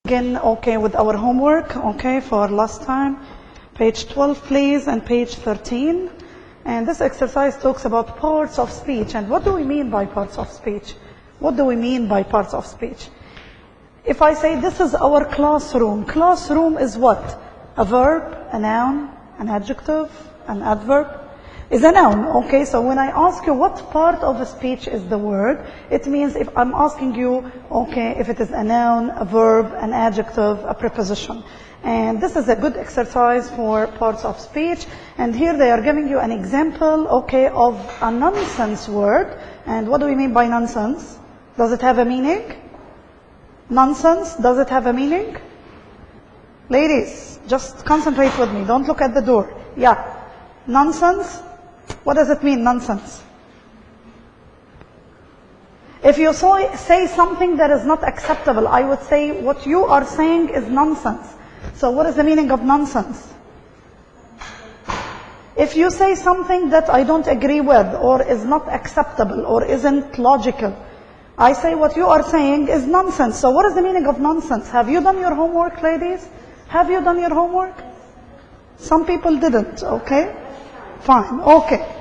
Again, okay, with our homework, okay, for last time. Page 12, please, and page 13. And this exercise talks about parts of speech. And what do we mean by parts of speech? What do we mean by parts of speech? If I say this is our classroom, classroom is what? A verb, a noun, an adjective, an adverb. Is a noun, okay? So when I ask you what part of a speech is the word, it means if I'm asking you, okay, if it is a noun, a verb, an adjective, a preposition. And this is a good exercise for parts of speech. And here they are giving you an example, okay, of a nonsense word. And what do we mean by nonsense? Does it have a meaning? Nonsense, does it have a meaning? Ladies, just concentrate with me. Don't look at the door. Yeah. Nonsense. What does it mean, nonsense? If you say something that is not acceptable, I would say what you are saying is nonsense. So what is the meaning of nonsense? If you say something that I don't agree with, or is not acceptable, or isn't logical, I say what you are saying is nonsense. So what is the meaning of nonsense? Have you done your homework, ladies? Have you done your homework? Some people didn't, okay? Fine, okay.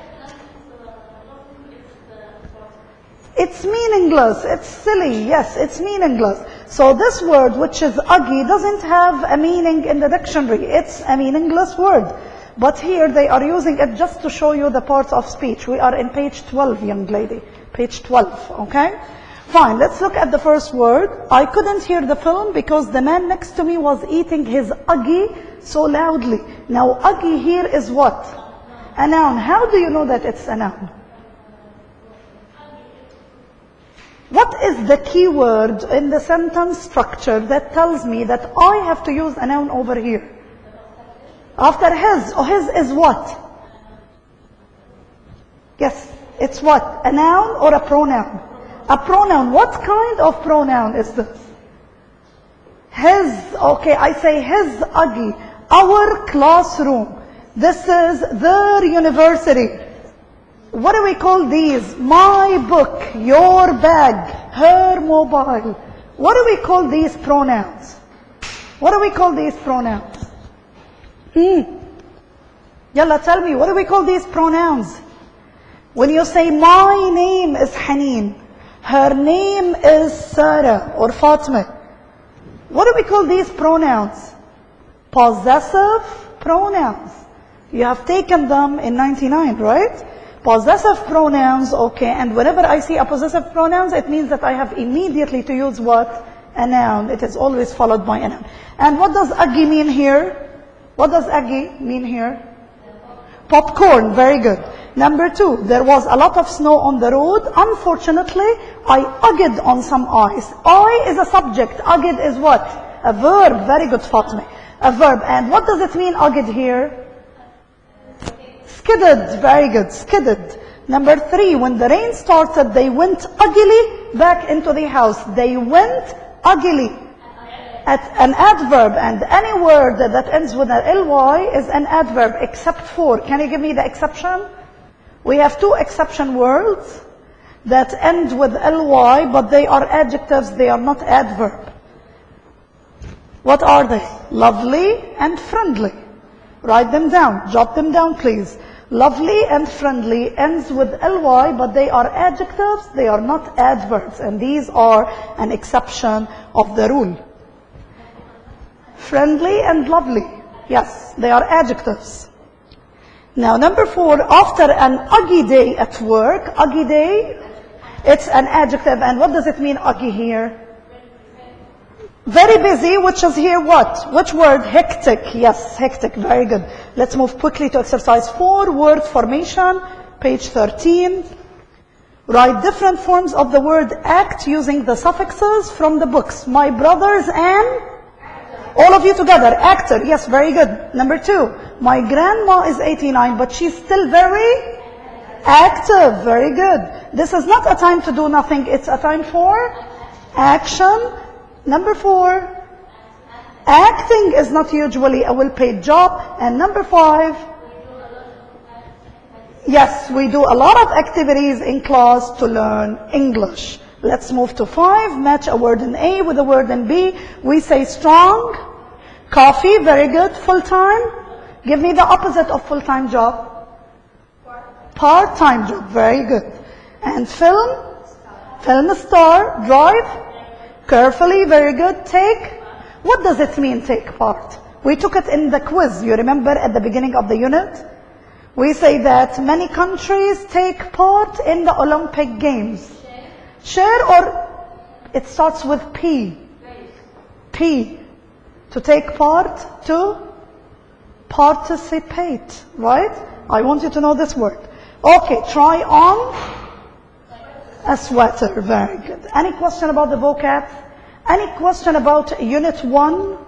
It's meaningless, it's silly, yes, it's meaningless. So this word, which is ugly, doesn't have a meaning in the dictionary. It's a meaningless word. But here they are using it just to show you the parts of speech. We are in page 12, young lady. Page 12, okay? Fine, let's look at the first word. I couldn't hear the film because the man next to me was eating his uggy so loudly. Now, uggy here is what? A noun. How do you know that it's a noun? What is the key word in the sentence structure that tells me that I have to use a noun over here? After his. Oh, his is what? Yes, it's what? A noun or a pronoun? A pronoun. What kind of pronoun is this? His. Okay, I say his ugly. Our classroom. This is their university. What do we call these? My book, your bag, her mobile. What do we call these pronouns? What do we call these pronouns? Yalla, tell me, what do we call these pronouns? When you say, my name is Haneen, her name is Sarah or Fatima. What do we call these pronouns? Possessive pronouns. You have taken them in 99, right? Possessive pronouns, okay, and whenever I see a possessive pronouns, it means that I have immediately to use what? A noun. It is always followed by a noun. And what does uggy mean here? What does uggy mean here? Popcorn, very good. Number 2, there was a lot of snow on the road. Unfortunately, I ugged on some ice. I is a subject. Ugged is what? A verb. Very good, Fatima. A verb. And what does it mean, ugged here? Skidded, very good, skidded. Number 3, when the rain started, they went uggily back into the house. They went uggily. At an adverb, and any word that ends with an ly is an adverb, except for, can you give me the exception? We have 2 exception words that end with ly, but they are adjectives, they are not adverb. What are they? Lovely and friendly. Write them down, jot them down, please. Lovely and friendly ends with ly, but they are adjectives, they are not adverbs, and these are an exception of the rule. Friendly and lovely, yes, they are adjectives. Now, number 4, after an uggy day at work, uggy day, it's an adjective, and what does it mean, uggy here? Very busy, which is here what? Which word? Hectic. Yes, hectic. Very good. Let's move quickly to exercise 4, word formation, page 13. Write different forms of the word act using the suffixes from the books. My brothers and? All of you together. Actor. Yes, very good. Number 2, my grandma is 89, but she's still very active. Very good. This is not a time to do nothing. It's a time for action. Number 4, acting is not usually a well-paid job. And number 5, yes, we do a lot of activities in class to learn English. Let's move to 5. Match a word in A with a word in B. We say strong. Coffee, very good. Full-time. Give me the opposite of full-time job. Part-time job, very good. And film. Film star. Drive. Carefully, very good. Take. What does it mean, take part? We took it in the quiz. You remember at the beginning of the unit? We say that many countries take part in the Olympic Games. Share, or it starts with P. P. To take part, to participate, right? I want you to know this word. Okay, try on a sweater. Very good. Any question about the vocab? Any question about Unit 1?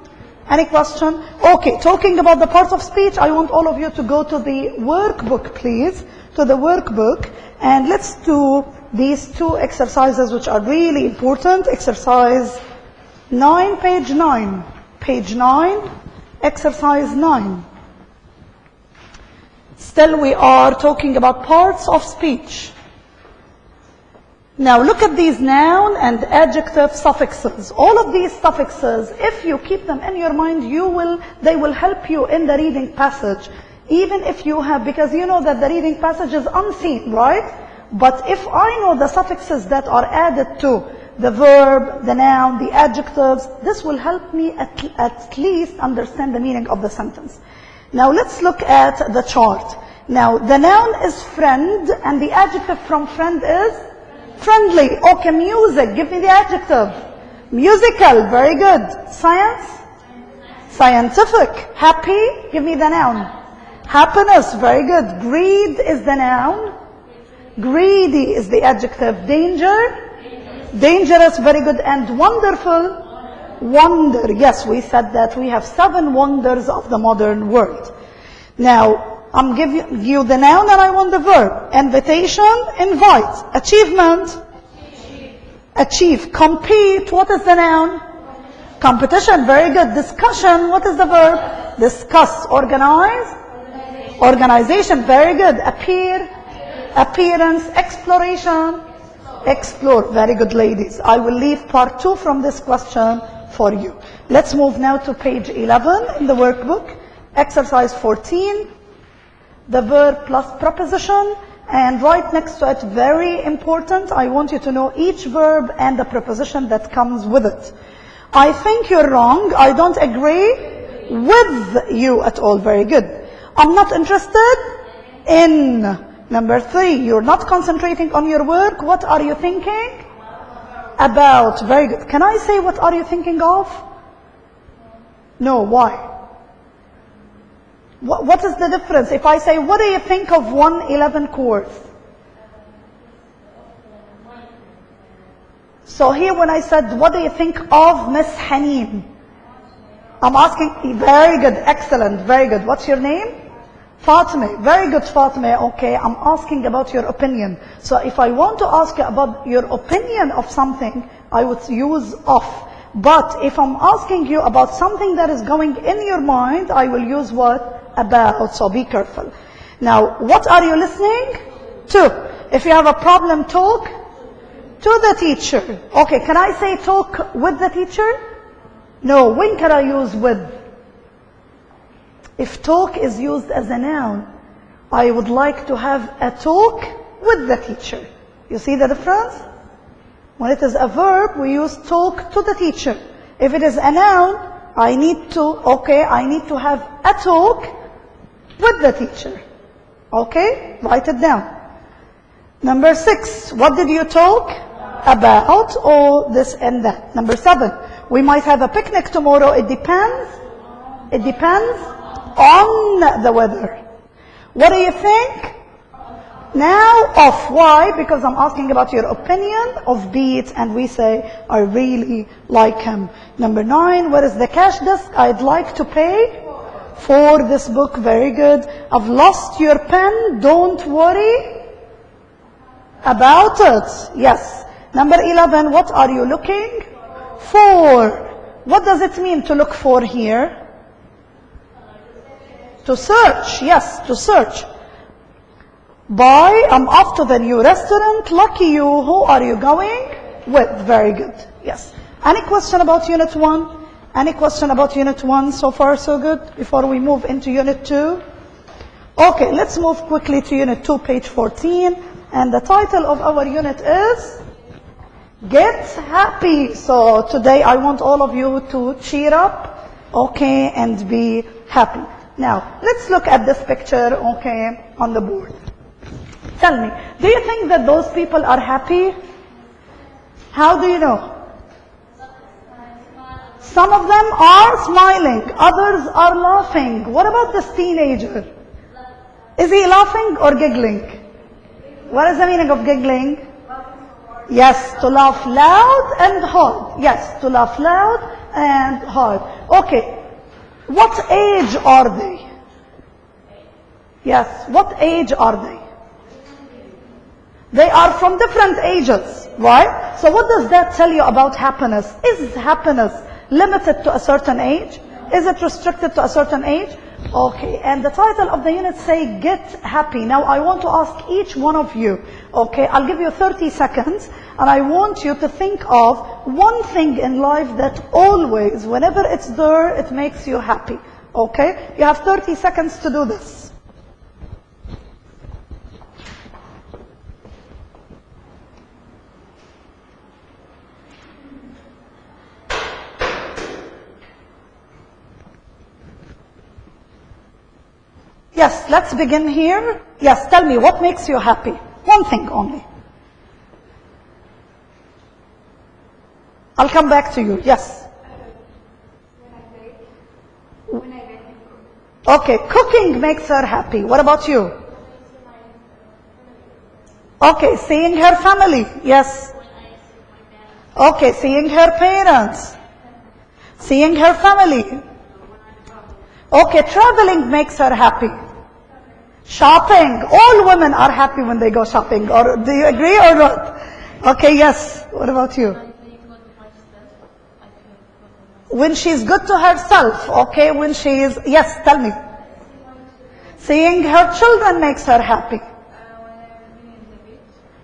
Any question? Okay, talking about the parts of speech, I want all of you to go to the workbook, please. To the workbook. And let's do these 2 exercises which are really important. Exercise 9, page 9. Page 9, exercise 9. Still we are talking about parts of speech. Now look at these noun and adjective suffixes. All of these suffixes, if you keep them in your mind, they will help you in the reading passage. Even if you have, because you know that the reading passage is unseen, right? But if I know the suffixes that are added to the verb, the noun, the adjectives, this will help me at least understand the meaning of the sentence. Now let's look at the chart. Now the noun is friend and the adjective from friend is friendly. Okay, music. Give me the adjective. Musical. Very good. Science. Scientific. Happy. Give me the noun. Happiness. Very good. Greed is the noun. Greedy is the adjective. Danger. Dangerous. Very good. And wonderful. Wonder. Yes, we said that we have 7 wonders of the modern world. Now, I'm giving you the noun and I want the verb. Invitation, invite. Achievement, achieve. Compete, what is the noun? Competition, very good. Discussion, what is the verb? Discuss. Organize, organization, very good. Appear, appearance. Exploration, explore. Very good, ladies. I will leave part 2 from this question for you. Let's move now to page 11 in the workbook. Exercise 14. The verb plus preposition, and right next to it, very important, I want you to know each verb and the preposition that comes with it. I think you're wrong. I don't agree with you at all. Very good. I'm not interested in. Number 3, you're not concentrating on your work. What are you thinking about? Very good. Can I say what are you thinking of? No, why? What is the difference? If I say, what do you think of 111 course? So here when I said, what do you think of Miss Haneen? I'm asking, very good, excellent, very good. What's your name? Fatima. Very good, Fatima. Okay, I'm asking about your opinion. So if I want to ask you about your opinion of something, I would use of. But if I'm asking you about something that is going in your mind, I will use what? About. So be careful. Now, what are you listening to? If you have a problem, talk to the teacher. Okay, can I say talk with the teacher? No, when can I use with? If talk is used as a noun, I would like to have a talk with the teacher. You see the difference? When it is a verb, we use talk to the teacher. If it is a noun, I need to have a talk with the teacher. Okay? Write it down. Number 6, what did you talk about? Oh, this and that. Number 7, we might have a picnic tomorrow. It depends. It depends on the weather. What do you think? Now, of. Why? Because I'm asking about your opinion of Beat, and we say, I really like him. Number 9, where is the cash desk? I'd like to pay for this book. Very good. I've lost your pen. Don't worry about it. Yes. Number 11, what are you looking for? What does it mean to look for here? To search. Yes, to search. Bye. I'm off to the new restaurant. Lucky you. Who are you going With. Very good. Yes. Any question about Unit 1? Any question about Unit 1? So far, so good? Before we move into Unit 2? Okay, let's move quickly to Unit 2, page 14. And the title of our unit is Get Happy. So today I want all of you to cheer up, okay, and be happy. Now, let's look at this picture, okay, on the board. Tell me, do you think that those people are happy? How do you know? Some of them are smiling, others are laughing. What about this teenager? Is he laughing or giggling? What is the meaning of giggling? Yes, to laugh loud and hard. Yes, to laugh loud and hard. Okay, what age are they? Yes, what age are they? They are from different ages, right? So what does that tell you about happiness? Is happiness limited to a certain age? Is it restricted to a certain age? Okay, and the title of the unit say Get Happy. Now I want to ask each one of you, okay, I'll give you 30 seconds, and I want you to think of one thing in life that always, whenever it's there, it makes you happy. Okay? You have 30 seconds to do this. Yes, let's begin here. Yes, tell me, what makes you happy? One thing only. I'll come back to you. Yes. When I bake. Okay, cooking makes her happy. What about you? Okay, seeing her family. Yes. Okay, seeing her parents. Seeing her family. Okay, traveling makes her happy. Shopping. All women are happy when they go shopping. Or do you agree or not? Okay, yes. What about you? When she's good to herself. Okay, when she is... Yes, tell me. Seeing her children makes her happy.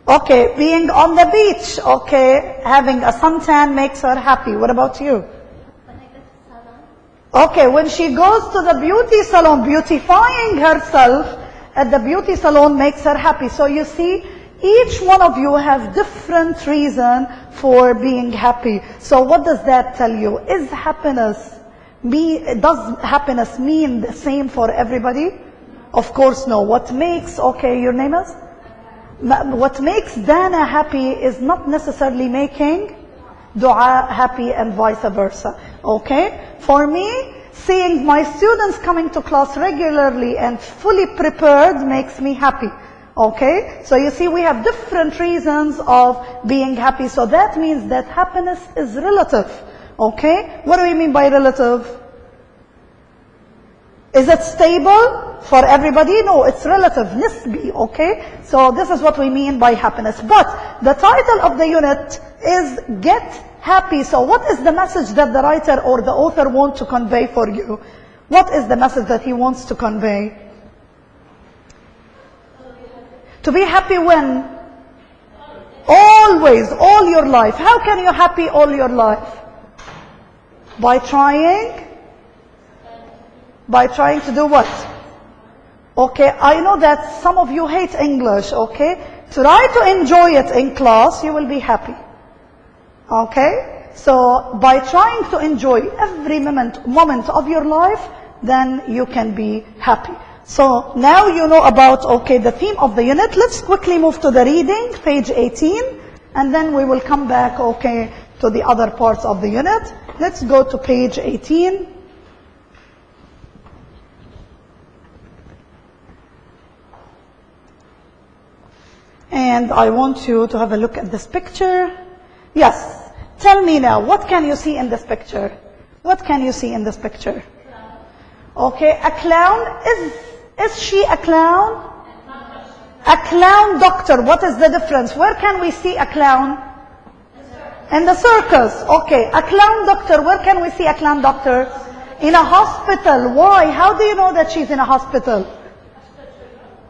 Okay, being on the beach. Okay, having a suntan makes her happy. What about you? Okay, when she goes to the beauty salon, beautifying herself at the beauty salon makes her happy. So you see, each one of you have different reason for being happy. So what does that tell you? Is happiness, does happiness mean the same for everybody? Of course no. What makes, okay, your name is? What makes Dana happy is not necessarily making dua happy and vice versa. Okay? For me, seeing my students coming to class regularly and fully prepared makes me happy. Okay? So you see, we have different reasons of being happy. So that means that happiness is relative. Okay? What do we mean by relative? Is it stable for everybody? No, it's relative, nisbi, okay? So this is what we mean by happiness. But the title of the unit is Get Happy. So what is the message that the writer or the author wants to convey for you? What is the message that he wants to convey? To be happy when? Always, all your life. How can you happy all your life? By trying? By trying to do what? Okay, I know that some of you hate English, okay? Try to enjoy it in class, you will be happy. Okay? So, by trying to enjoy every moment of your life, then you can be happy. So, now you know about, okay, the theme of the unit. Let's quickly move to the reading, page 18, and then we will come back, okay, to the other parts of the unit. Let's go to page 18. And I want you to have a look at this picture. Yes. Tell me now, what can you see in this picture? What can you see in this picture? Okay, a clown. Is she a clown? A clown doctor. What is the difference? Where can we see a clown? In the circus. Okay, a clown doctor. Where can we see a clown doctor? In a hospital. Why? How do you know that she's in a hospital?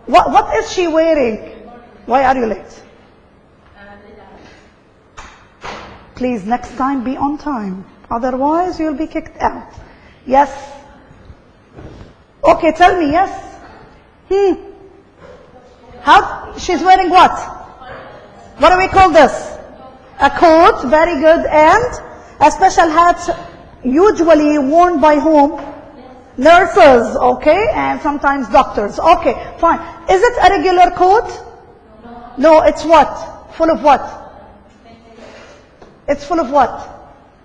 What is she wearing? Why are you late? Please, next time be on time. Otherwise, you'll be kicked out. Yes? Okay, tell me, yes? How? She's wearing what? What do we call this? A coat, very good, and a special hat, usually worn by whom? Nurses, okay, and sometimes doctors. Okay, fine. Is it a regular coat? No, it's what? Full of what? It's full of what?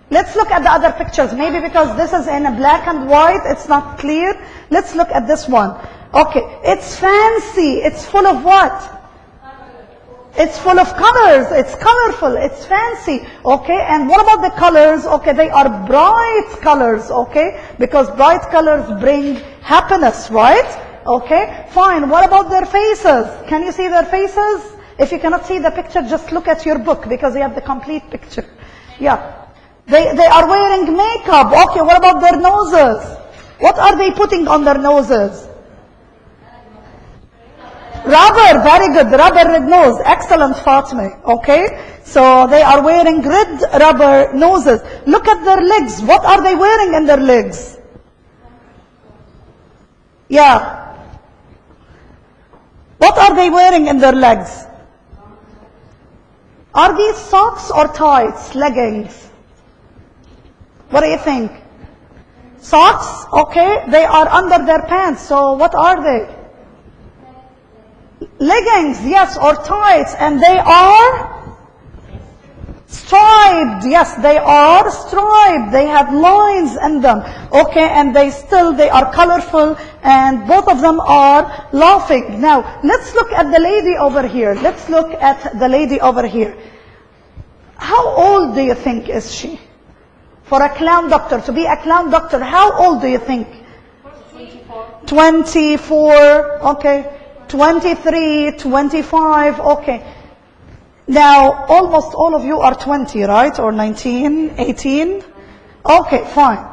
Let's look at the other pictures. Maybe because this is in a black and white, it's not clear. Let's look at this one. Okay, it's fancy. It's full of what? It's full of colors. It's colorful. It's fancy. Okay, and what about the colors? Okay, they are bright colors. Okay, because bright colors bring happiness, right? Okay, fine. What about their faces? Can you see their faces? If you cannot see the picture, just look at your book because you have the complete picture. Yeah. They are wearing makeup. Okay, what about their noses? What are they putting on their noses? Rubber, very good. Rubber red nose. Excellent, Fatma. Okay, so they are wearing red rubber noses. Look at their legs. What are they wearing in their legs? Yeah. What are they wearing in their legs? Are these socks or tights, leggings? What do you think? Socks, okay, they are under their pants, so what are they? Leggings, yes, or tights, and they are striped. Yes, they are striped. They have lines in them. Okay, and they are colorful, and both of them are laughing. Now, let's look at the lady over here. Let's look at the lady over here. How old do you think is she? For a clown doctor, to be a clown doctor, how old do you think? 24, okay. 23, 25, okay. Now, almost all of you are 20, right? Or 19, 18? Okay, fine.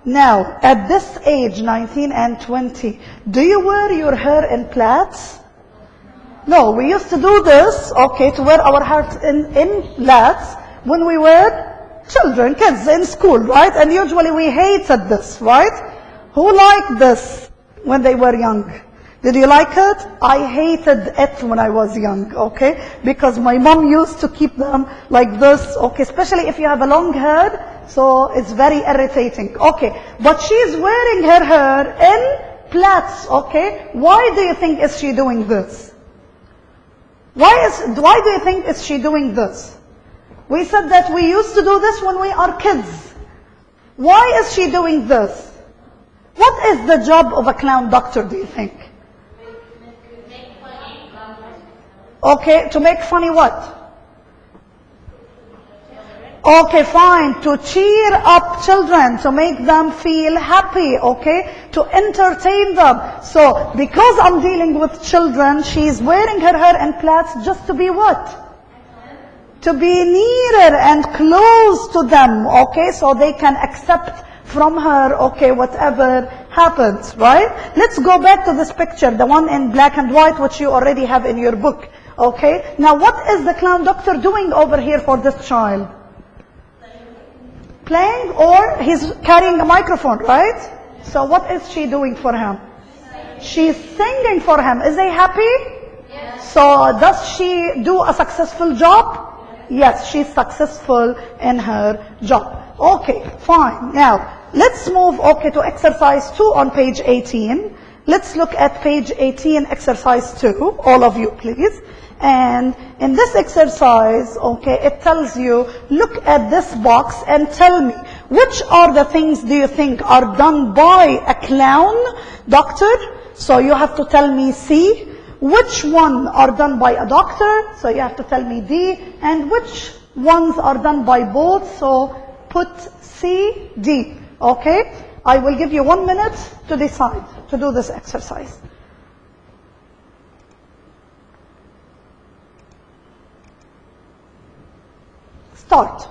Now, at this age, 19 and 20, do you wear your hair in plaits? No, we used to do this, okay, to wear our hair in plaits when we were children, kids in school, right? And usually we hated this, right? Who liked this when they were young? Did you like it? I hated it when I was young, okay? Because my mom used to keep them like this, okay? Especially if you have a long hair, so it's very irritating, okay? But she's wearing her hair in plaits, okay? Why do you think is she doing this? Why do you think is she doing this? We said that we used to do this when we are kids. Why is she doing this? What is the job of a clown doctor, do you think? Okay, to make funny what? Okay, fine. To cheer up children, to make them feel happy, okay? To entertain them. So, because I'm dealing with children, she's wearing her hair in plaits just to be what? To be nearer and close to them, okay? So they can accept from her, okay, whatever happens, right? Let's go back to this picture, the one in black and white, which you already have in your book, okay? Now, what is the clown doctor doing over here for this child? Playing, or he's carrying a microphone, right? So what is she doing for him? She's singing for him. Is he happy? Yes. So does she do a successful job? Yes, she's successful in her job. Okay, fine. Now, let's move, okay, to exercise 2 on page 18. Let's look at page 18, exercise 2. All of you, please. And in this exercise, okay, it tells you, look at this box and tell me, which are the things do you think are done by a clown doctor? So you have to tell me C. Which one are done by a doctor? So you have to tell me D. And which ones are done by both? So put C, D. Okay? I will give you 1 minute to decide to do this exercise. Start.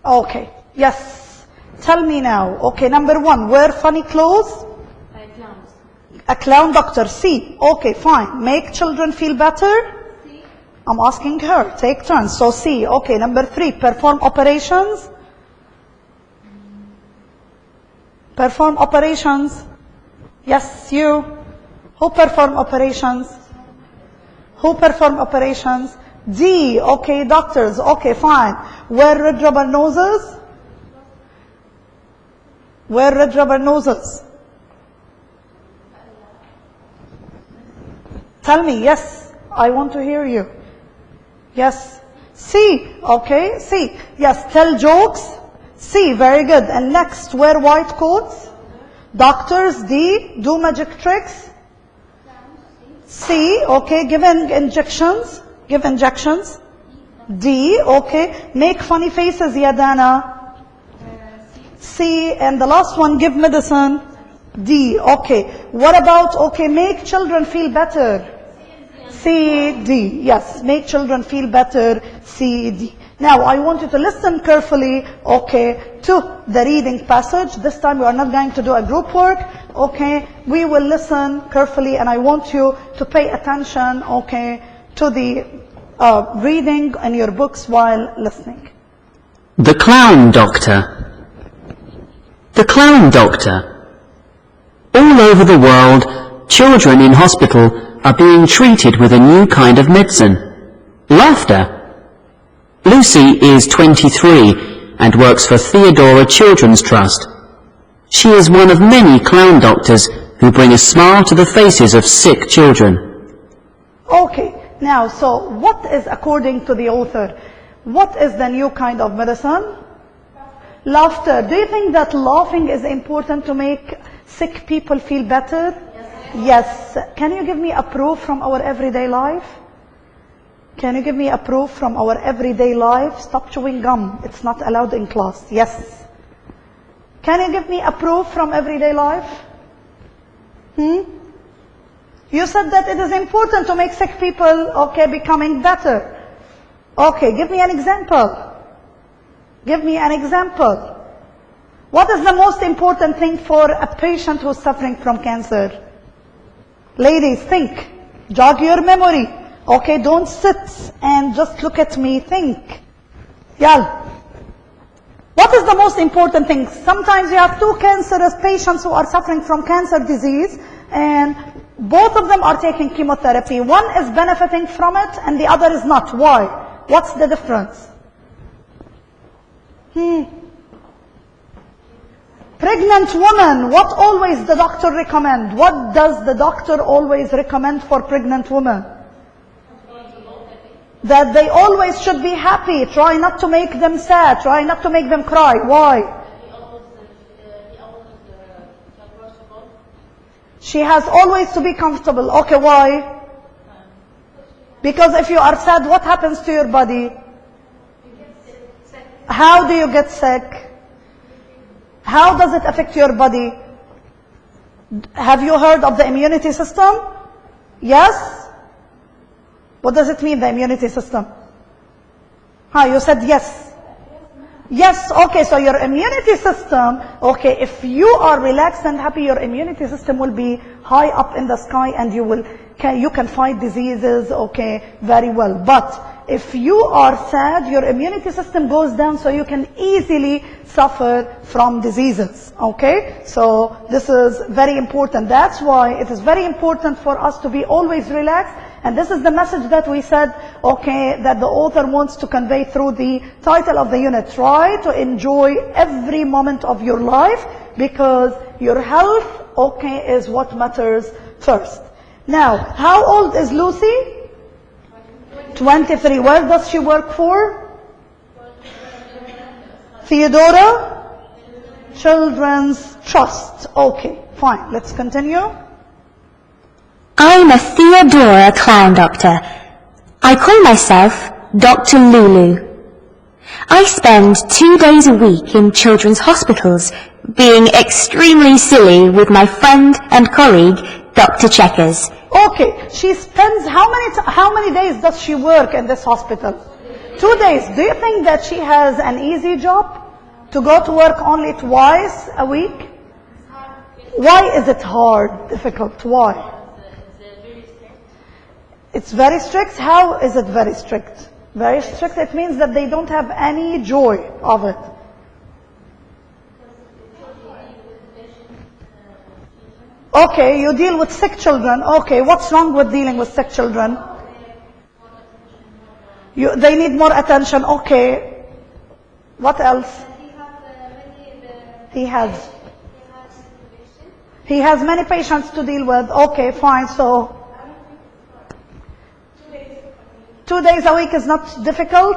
Okay, yes. Tell me now. Okay, number one, wear funny clothes. Clowns. A clown doctor. C. Okay, fine. Make children feel better. C. I'm asking her. Take turns. So C. Okay, number three, perform operations. Perform operations. Yes, you. Who perform operations? Who perform operations? D. Okay, doctors. Okay, fine. Wear red rubber noses. Wear red rubber noses. Tell me, yes. I want to hear you. Yes. C. Okay, C. Yes, tell jokes. C. Very good. And next, wear white coats. Doctors. D. Do magic tricks. C. Okay, give injections. Give injections. D. Okay, make funny faces, Yadana. C. And the last one, give medicine. D. Okay. What about, okay, make children feel better? C. D. Yes, make children feel better. C. D. Now, I want you to listen carefully, okay, to the reading passage. This time we are not going to do a group work, okay. We will listen carefully, and I want you to pay attention, okay, to the reading in your books while listening. The Clown Doctor. The Clown Doctor. All over the world, children in hospital are being treated with a new kind of medicine. Laughter. Lucy is 23 and works for Theodora Children's Trust. She is one of many clown doctors who bring a smile to the faces of sick children. Okay, now, so what is, according to the author, what is the new kind of medicine? Laughter. Do you think that laughing is important to make sick people feel better? Yes. Can you give me a proof from our everyday life? Can you give me a proof from our everyday life? Stop chewing gum. It's not allowed in class. Yes. Can you give me a proof from everyday life? You said that it is important to make sick people, okay, becoming better. Okay, give me an example. Give me an example. What is the most important thing for a patient who is suffering from cancer? Ladies, think. Jog your memory. Okay, don't sit and just look at me. Think. Yal. What is the most important thing? Sometimes you have two cancerous patients who are suffering from cancer disease, and both of them are taking chemotherapy. One is benefiting from it and the other is not. Why? What's the difference? Pregnant woman, what always the doctor recommend? What does the doctor always recommend for pregnant women? That they always should be happy. Try not to make them sad. Try not to make them cry. Why? She has always to be comfortable. Okay, why? Because if you are sad, what happens to your body? How do you get sick? How does it affect your body? Have you heard of the immunity system? Yes? What does it mean, the immunity system? You said yes. Yes, okay, so your immunity system, okay, if you are relaxed and happy, your immunity system will be high up in the sky and you can fight diseases, okay, very well. But if you are sad, your immunity system goes down, so you can easily suffer from diseases, okay? So this is very important. That's why it is very important for us to be always relaxed. And this is the message that we said, okay, that the author wants to convey through the title of the unit. Try to enjoy every moment of your life, because your health, okay, is what matters first. Now, how old is Lucy? 23. Where does she work for? Theodora Children's Trust. Okay, fine. Let's continue. I'm a Theodora clown doctor. I call myself Dr. Lulu. I spend 2 days a week in children's hospitals, being extremely silly with my friend and colleague, Dr. Checkers. Okay, she spends, how many days does she work in this hospital? 2 days. Do you think that she has an easy job to go to work only twice a week? Why is it hard, difficult? Why? It's very strict. How is it very strict? Very strict, it means that they don't have any joy of it. Okay, you deal with sick children. Okay, what's wrong with dealing with sick children? They need more attention. Okay. What else? He has many patients to deal with. Okay, fine. So 2 days a week is not difficult?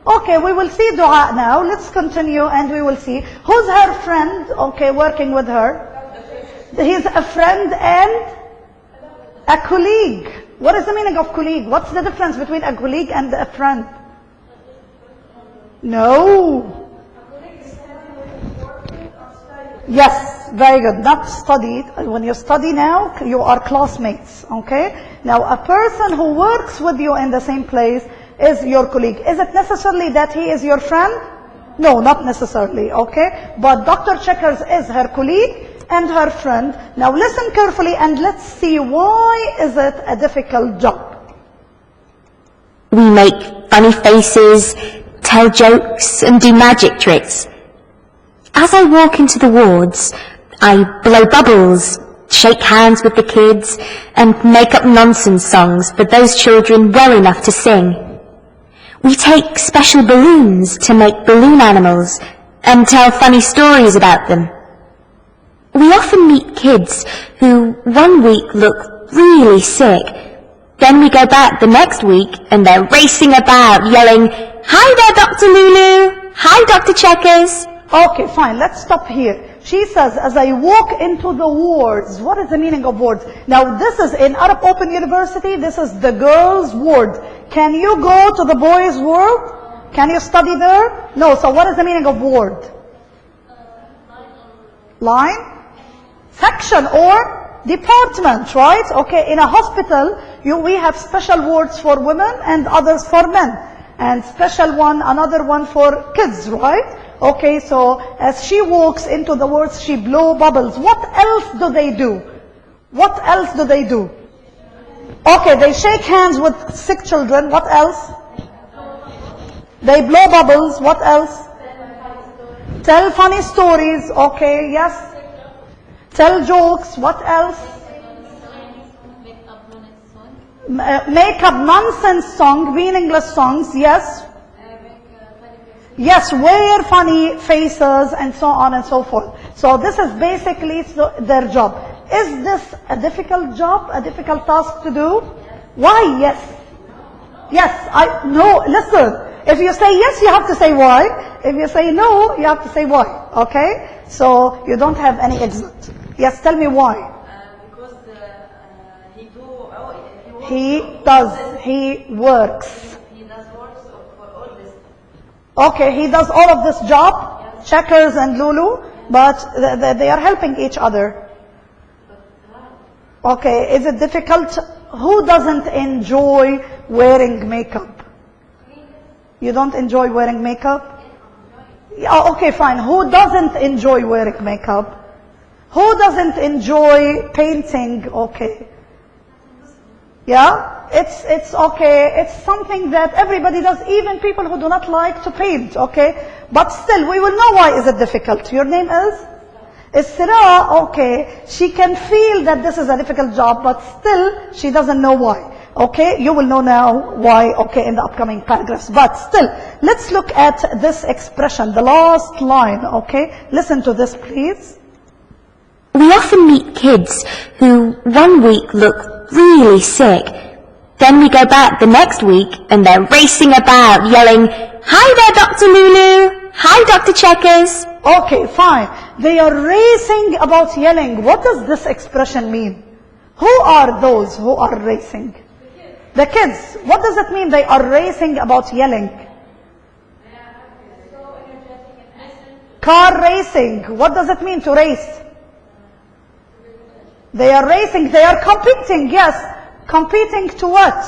Okay, we will see dua now. Let's continue and we will see. Who's her friend? Okay, working with her. He's a friend and a colleague. What is the meaning of colleague? What's the difference between a colleague and a friend? No. Yes, very good. Not studied. When you study now, you are classmates, okay? Now, a person who works with you in the same place is your colleague. Is it necessarily that he is your friend? No, not necessarily, okay? But Dr. Checkers is her colleague and her friend. Now, listen carefully and let's see why is it a difficult job. We make funny faces, tell jokes, and do magic tricks. As I walk into the wards, I blow bubbles, shake hands with the kids, and make up nonsense songs for those children well enough to sing. We take special balloons to make balloon animals and tell funny stories about them. We often meet kids who one week look really sick. Then we go back the next week and they're racing about yelling, "Hi there, Dr. Lulu! Hi, Dr. Checkers!" Okay, fine. Let's stop here. She says, as I walk into the wards. What is the meaning of wards? Now, this is in Arab Open University. This is the girls' ward. Can you go to the boys' ward? Can you study there? No. So what is the meaning of ward? Line? Section or department, right? Okay, in a hospital, we have special wards for women and others for men. And special one, another one for kids, right? Okay, so as she walks into the wards, she blow bubbles. What else do they do? What else do they do? Okay, they shake hands with sick children. What else? They blow bubbles. What else? Tell funny stories. Okay, yes. Tell jokes. What else? Make up nonsense songs, meaningless songs. Yes. Yes, wear funny faces and so on and so forth. So this is basically their job. Is this a difficult job, a difficult task to do? Why? Yes. Yes, no, listen. If you say yes, you have to say why. If you say no, you have to say why. Okay? So you don't have any exit. Yes, tell me why. Because he works. He does works for all this. Okay, he does all of this job, yes. Checkers and Lulu, but they are helping each other. Okay, is it difficult? Who doesn't enjoy wearing makeup? You don't enjoy wearing makeup? Yeah, okay, fine. Who doesn't enjoy wearing makeup? Who doesn't enjoy painting? Okay. Yeah? It's okay. It's something that everybody does, even people who do not like to paint, okay? But still, we will know why is it difficult. Your name is? Isra, okay. She can feel that this is a difficult job, but still, she doesn't know why. Okay? You will know now why, okay, in the upcoming paragraphs. But still, let's look at this expression, the last line, okay? Listen to this, please. We often meet kids who one week look really sick. Then we go back the next week and they're racing about yelling, "Hi there, Dr. Lulu! Hi, Dr. Checkers!" Okay, fine. They are racing about yelling. What does this expression mean? Who are those who are racing? The kids. What does it mean they are racing about yelling? Car racing. What does it mean to race? They are racing, they are competing, yes. Competing to what?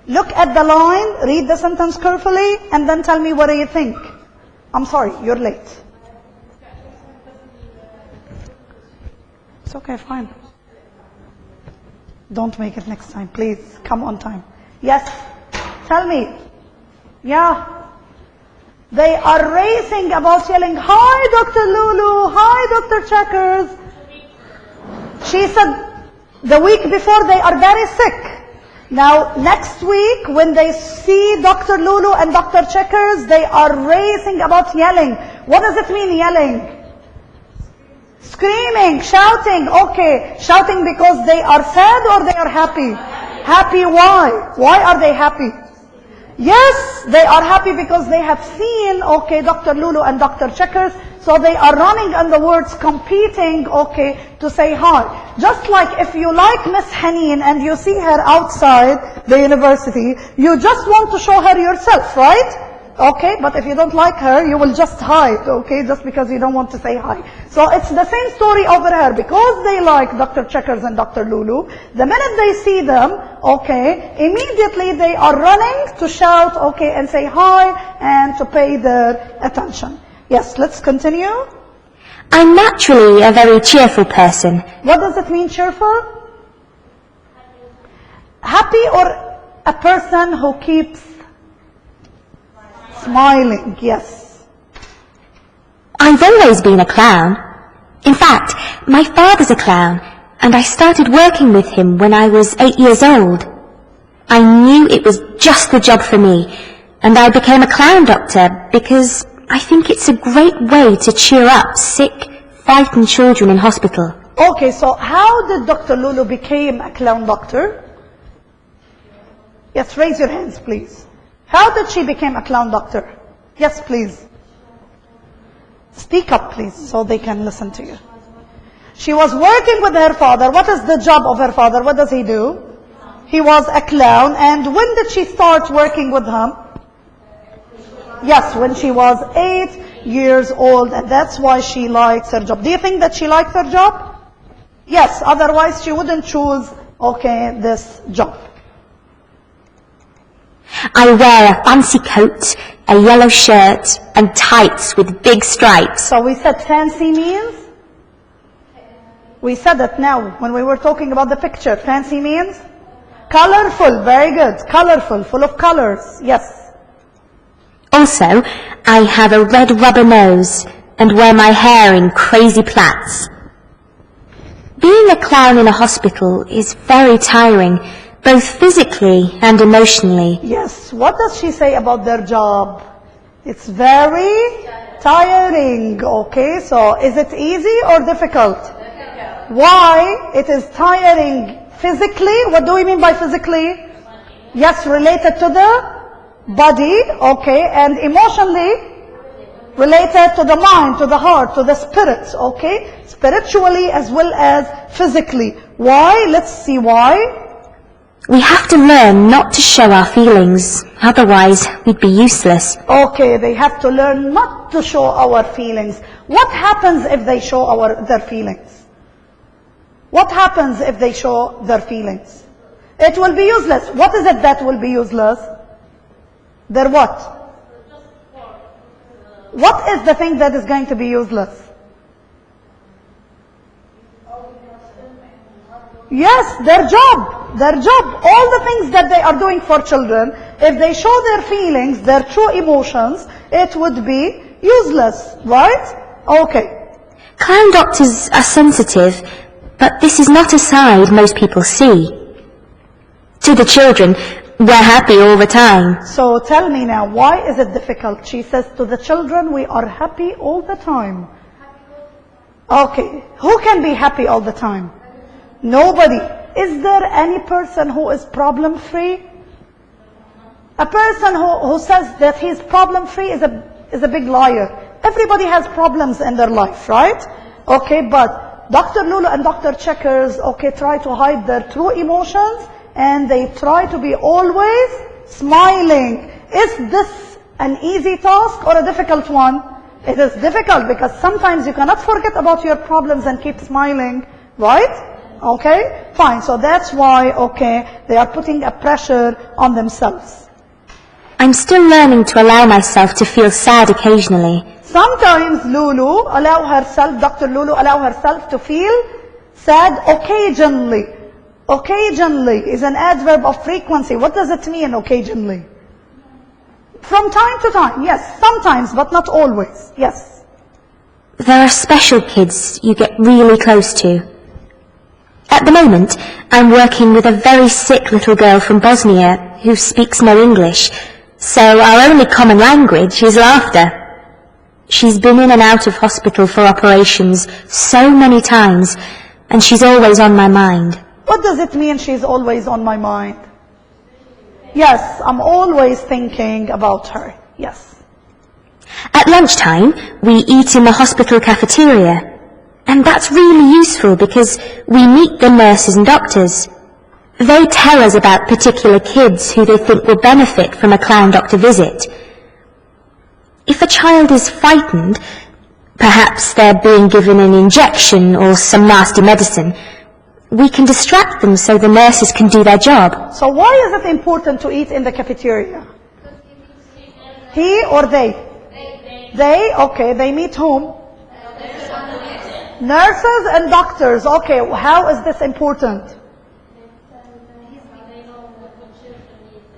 Look at the line, read the sentence carefully, and then tell me what do you think. I'm sorry, you're late. It's okay, fine. Don't make it next time, please. Come on time. Yes, tell me. Yeah. They are racing about yelling, "Hi, Dr. Lulu. Hi, Dr. Checkers." She said the week before they are very sick. Now, next week, when they see Dr. Lulu and Dr. Checkers, they are racing about yelling. What does it mean, yelling? Screaming, shouting. Okay, shouting because they are sad or they are happy? Happy, why? Why are they happy? Yes, they are happy because they have seen, okay, Dr. Lulu and Dr. Checkers, so they are running on the words, competing, okay, to say hi. Just like if you like Miss Haneen and you see her outside the university, you just want to show her yourself, right? Okay, but if you don't like her, you will just hide, okay, just because you don't want to say hi. So it's the same story over here. Because they like Dr. Checkers and Dr. Lulu, the minute they see them, okay, immediately they are running to shout, okay, and say hi and to pay their attention. Yes, let's continue. I'm naturally a very cheerful person. What does it mean, cheerful? Happy, or a person who keeps smiling? Yes. I've always been a clown. In fact, my father's a clown, and I started working with him when I was 8 years old. I knew it was just the job for me, and I became a clown doctor because I think it's a great way to cheer up sick, frightened children in hospital. Okay, so how did Dr. Lulu become a clown doctor? Yes, raise your hands, please. How did she become a clown doctor? Yes, please. Speak up, please, so they can listen to you. She was working with her father. What is the job of her father? What does he do? He was a clown. And when did she start working with him? Yes, when she was 8 years old. And that's why she likes her job. Do you think that she likes her job? Yes, otherwise she wouldn't choose, okay, this job. I wear a fancy coat, a yellow shirt, and tights with big stripes. So we said fancy means? We said it now when we were talking about the picture. Fancy means? Colorful, very good. Colorful, full of colors, yes. Also, I have a red rubber nose and wear my hair in crazy plaits. Being a clown in a hospital is very tiring, both physically and emotionally. Yes, what does she say about their job? It's very tiring, okay? So is it easy or difficult? Why? It is tiring physically. What do we mean by physically? Yes, related to the body, okay? And emotionally related to the mind, to the heart, to the spirit, okay? Spiritually as well as physically. Why? Let's see why. We have to learn not to show our feelings, otherwise we'd be useless. Okay, they have to learn not to show our feelings. What happens if they show their feelings? What happens if they show their feelings? It will be useless. What is it that will be useless? Their what? What is the thing that is going to be useless? Yes, their job. Their job. All the things that they are doing for children, if they show their feelings, their true emotions, it would be useless, right? Okay. Clown doctors are sensitive, but this is not a side most people see. To the children, we're happy all the time. So tell me now, why is it difficult? She says to the children, we are happy all the time. Okay, who can be happy all the time? Nobody. Is there any person who is problem-free? A person who says that he's problem-free is a big liar. Everybody has problems in their life, right? Okay, but Dr. Lulu and Dr. Checkers, okay, try to hide their true emotions and they try to be always smiling. Is this an easy task or a difficult one? It is difficult because sometimes you cannot forget about your problems and keep smiling, right? Okay? Fine. So that's why, okay, they are putting a pressure on themselves. I'm still learning to allow myself to feel sad occasionally. Sometimes Dr. Lulu allow herself to feel sad occasionally. Occasionally is an adverb of frequency. What does it mean, occasionally? From time to time, yes. Sometimes, but not always. Yes. There are special kids you get really close to. At the moment, I'm working with a very sick little girl from Bosnia who speaks no English, so our only common language is laughter. She's been in and out of hospital for operations so many times, and she's always on my mind. What does it mean she's always on my mind? Yes, I'm always thinking about her. Yes. At lunchtime, we eat in the hospital cafeteria, and that's really useful because we meet the nurses and doctors. They tell us about particular kids who they think will benefit from a clown doctor visit. If a child is frightened, perhaps they're being given an injection or some nasty medicine, we can distract them so the nurses can do their job. So why is it important to eat in the cafeteria? He or they? They, okay, they meet whom? Nurses and doctors. Okay, how is this important?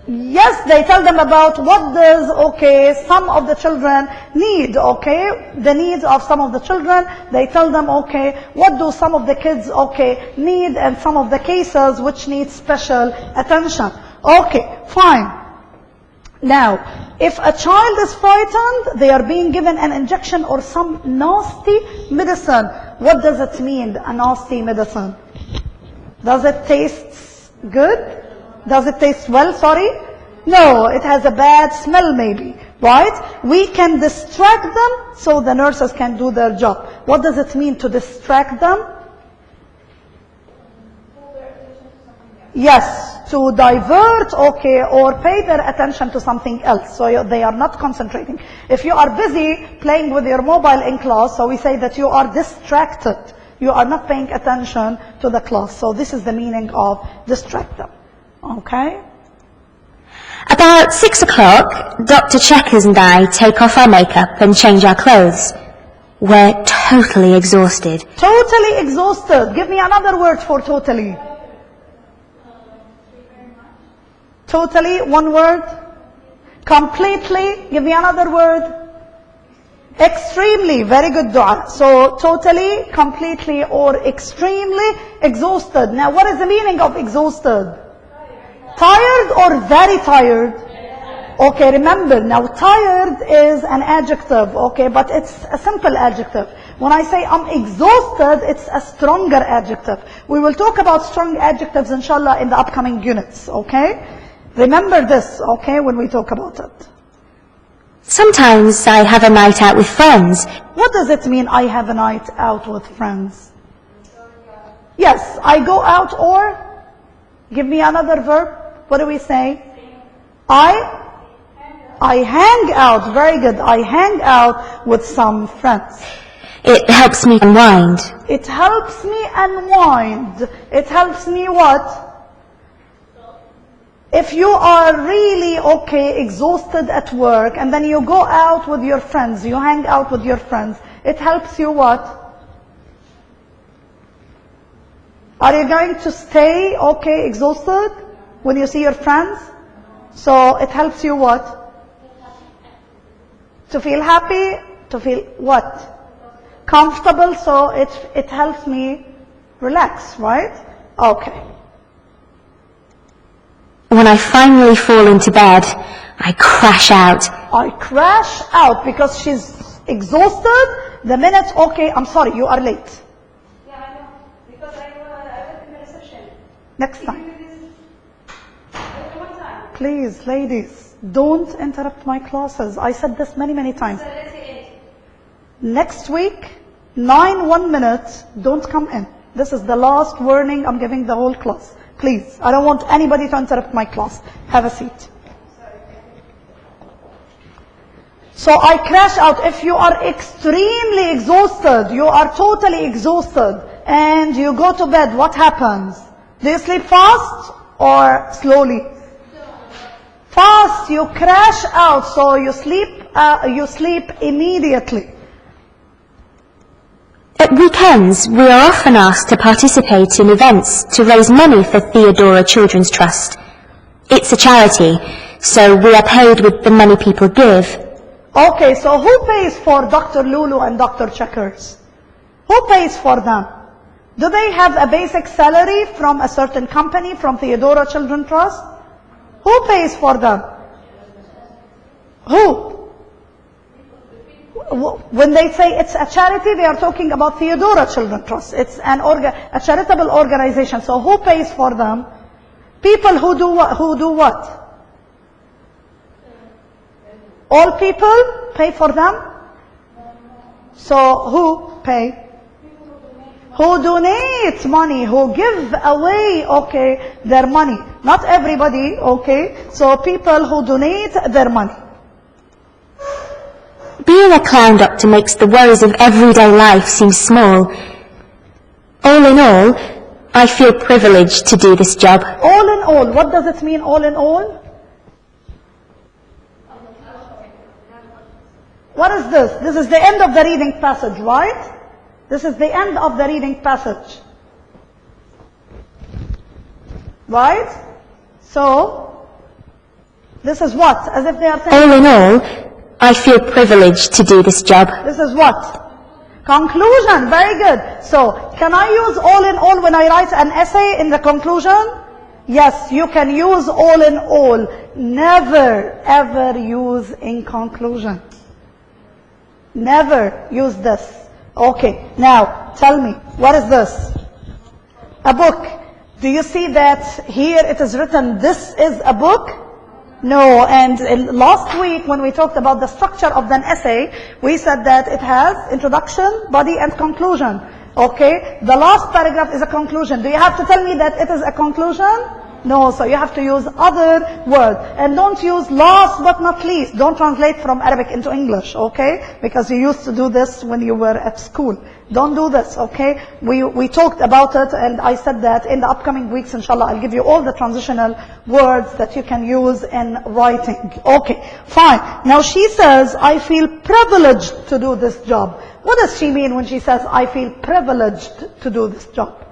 Yes, they tell them about what does, okay, some of the children need, okay, the needs of some of the children. They tell them, okay, what do some of the kids, okay, need, and some of the cases which need special attention. Okay, fine. Now, if a child is frightened, they are being given an injection or some nasty medicine. What does it mean, a nasty medicine? Does it taste good? Does it taste well, sorry? No, it has a bad smell maybe, right? We can distract them so the nurses can do their job. What does it mean to distract them? Yes, to divert, okay, or pay their attention to something else. So they are not concentrating. If you are busy playing with your mobile in class, so we say that you are distracted. You are not paying attention to the class. So this is the meaning of distract them. Okay? About 6 o'clock, Dr. Checkers and I take off our makeup and change our clothes. We're totally exhausted. Totally exhausted. Give me another word for totally. Totally, one word. Completely, give me another word. Extremely, very good dua. So, totally, completely, or extremely exhausted. Now, what is the meaning of exhausted? Tired or very tired? Okay, remember, now tired is an adjective, okay, but it's a simple adjective. When I say I'm exhausted, it's a stronger adjective. We will talk about strong adjectives, inshallah, in the upcoming units, okay? Remember this, okay, when we talk about it. Sometimes I have a night out with friends. What does it mean, I have a night out with friends? Yes, I go out or? Give me another verb. What do we say? I hang out. Very good. I hang out with some friends. It helps me unwind. It helps me unwind. It helps me what? If you are really, okay, exhausted at work, and then you go out with your friends, you hang out with your friends, it helps you what? Are you going to stay, okay, exhausted when you see your friends? So it helps you what? To feel happy, to feel what? Comfortable, so it helps me relax, right? Okay. When I finally fall into bed, I crash out. I crash out because she's exhausted. The minute, okay, I'm sorry, you are late. Yeah, I know. Because I went in the reception. Next time. One time. Please, ladies, don't interrupt my classes. I said this many, many times. So let's say 8. Next week, 1 minute, don't come in. This is the last warning I'm giving the whole class. Please, I don't want anybody to interrupt my class. Have a seat. So I crash out. If you are extremely exhausted, you are totally exhausted, and you go to bed, what happens? Do you sleep fast or slowly? Fast, you crash out, so you sleep immediately. At weekends, we are often asked to participate in events to raise money for Theodora Children's Trust. It's a charity, so we are paid with the money people give. Okay, so who pays for Dr. Lulu and Dr. Checkers? Who pays for them? Do they have a basic salary from a certain company, from Theodora Children's Trust? Who pays for them? Who? When they say it's a charity, they are talking about Theodora Children's Trust. It's a charitable organization. So who pays for them? People who do what? All people pay for them? So who pay? Who donate money, who give away, okay, their money. Not everybody, okay. So people who donate their money. Being a clown doctor makes the worries of everyday life seem small. All in all, I feel privileged to do this job. All in all, what does it mean, all in all? What is this? This is the end of the reading passage, right? This is the end of the reading passage. Right? So, this is what? As if they are saying... All in all, I feel privileged to do this job. This is what? Conclusion. Very good. So, can I use all in all when I write an essay in the conclusion? Yes, you can use all in all. Never, ever use in conclusion. Never use this. Okay, now, tell me, what is this? A book. Do you see that here it is written, this is a book? No, and last week when we talked about the structure of an essay, we said that it has introduction, body, and conclusion. Okay, the last paragraph is a conclusion. Do you have to tell me that it is a conclusion? No, so you have to use other words. And don't use last but not least. Don't translate from Arabic into English, okay? Because you used to do this when you were at school. Don't do this, okay? We talked about it, and I said that in the upcoming weeks, inshallah, I'll give you all the transitional words that you can use in writing. Okay, fine. Now she says, I feel privileged to do this job. What does she mean when she says, I feel privileged to do this job?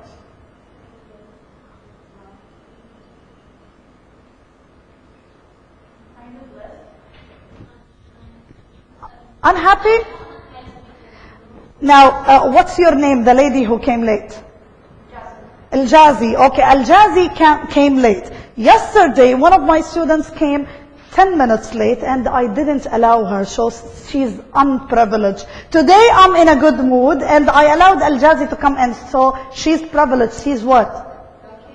Unhappy? Now, what's your name, the lady who came late? Al-Jazi. Okay, Al-Jazi came late. Yesterday, one of my students came 10 minutes late and I didn't allow her, so she's unprivileged. Today, I'm in a good mood and I allowed Al-Jazi to come in, so she's privileged. She's what?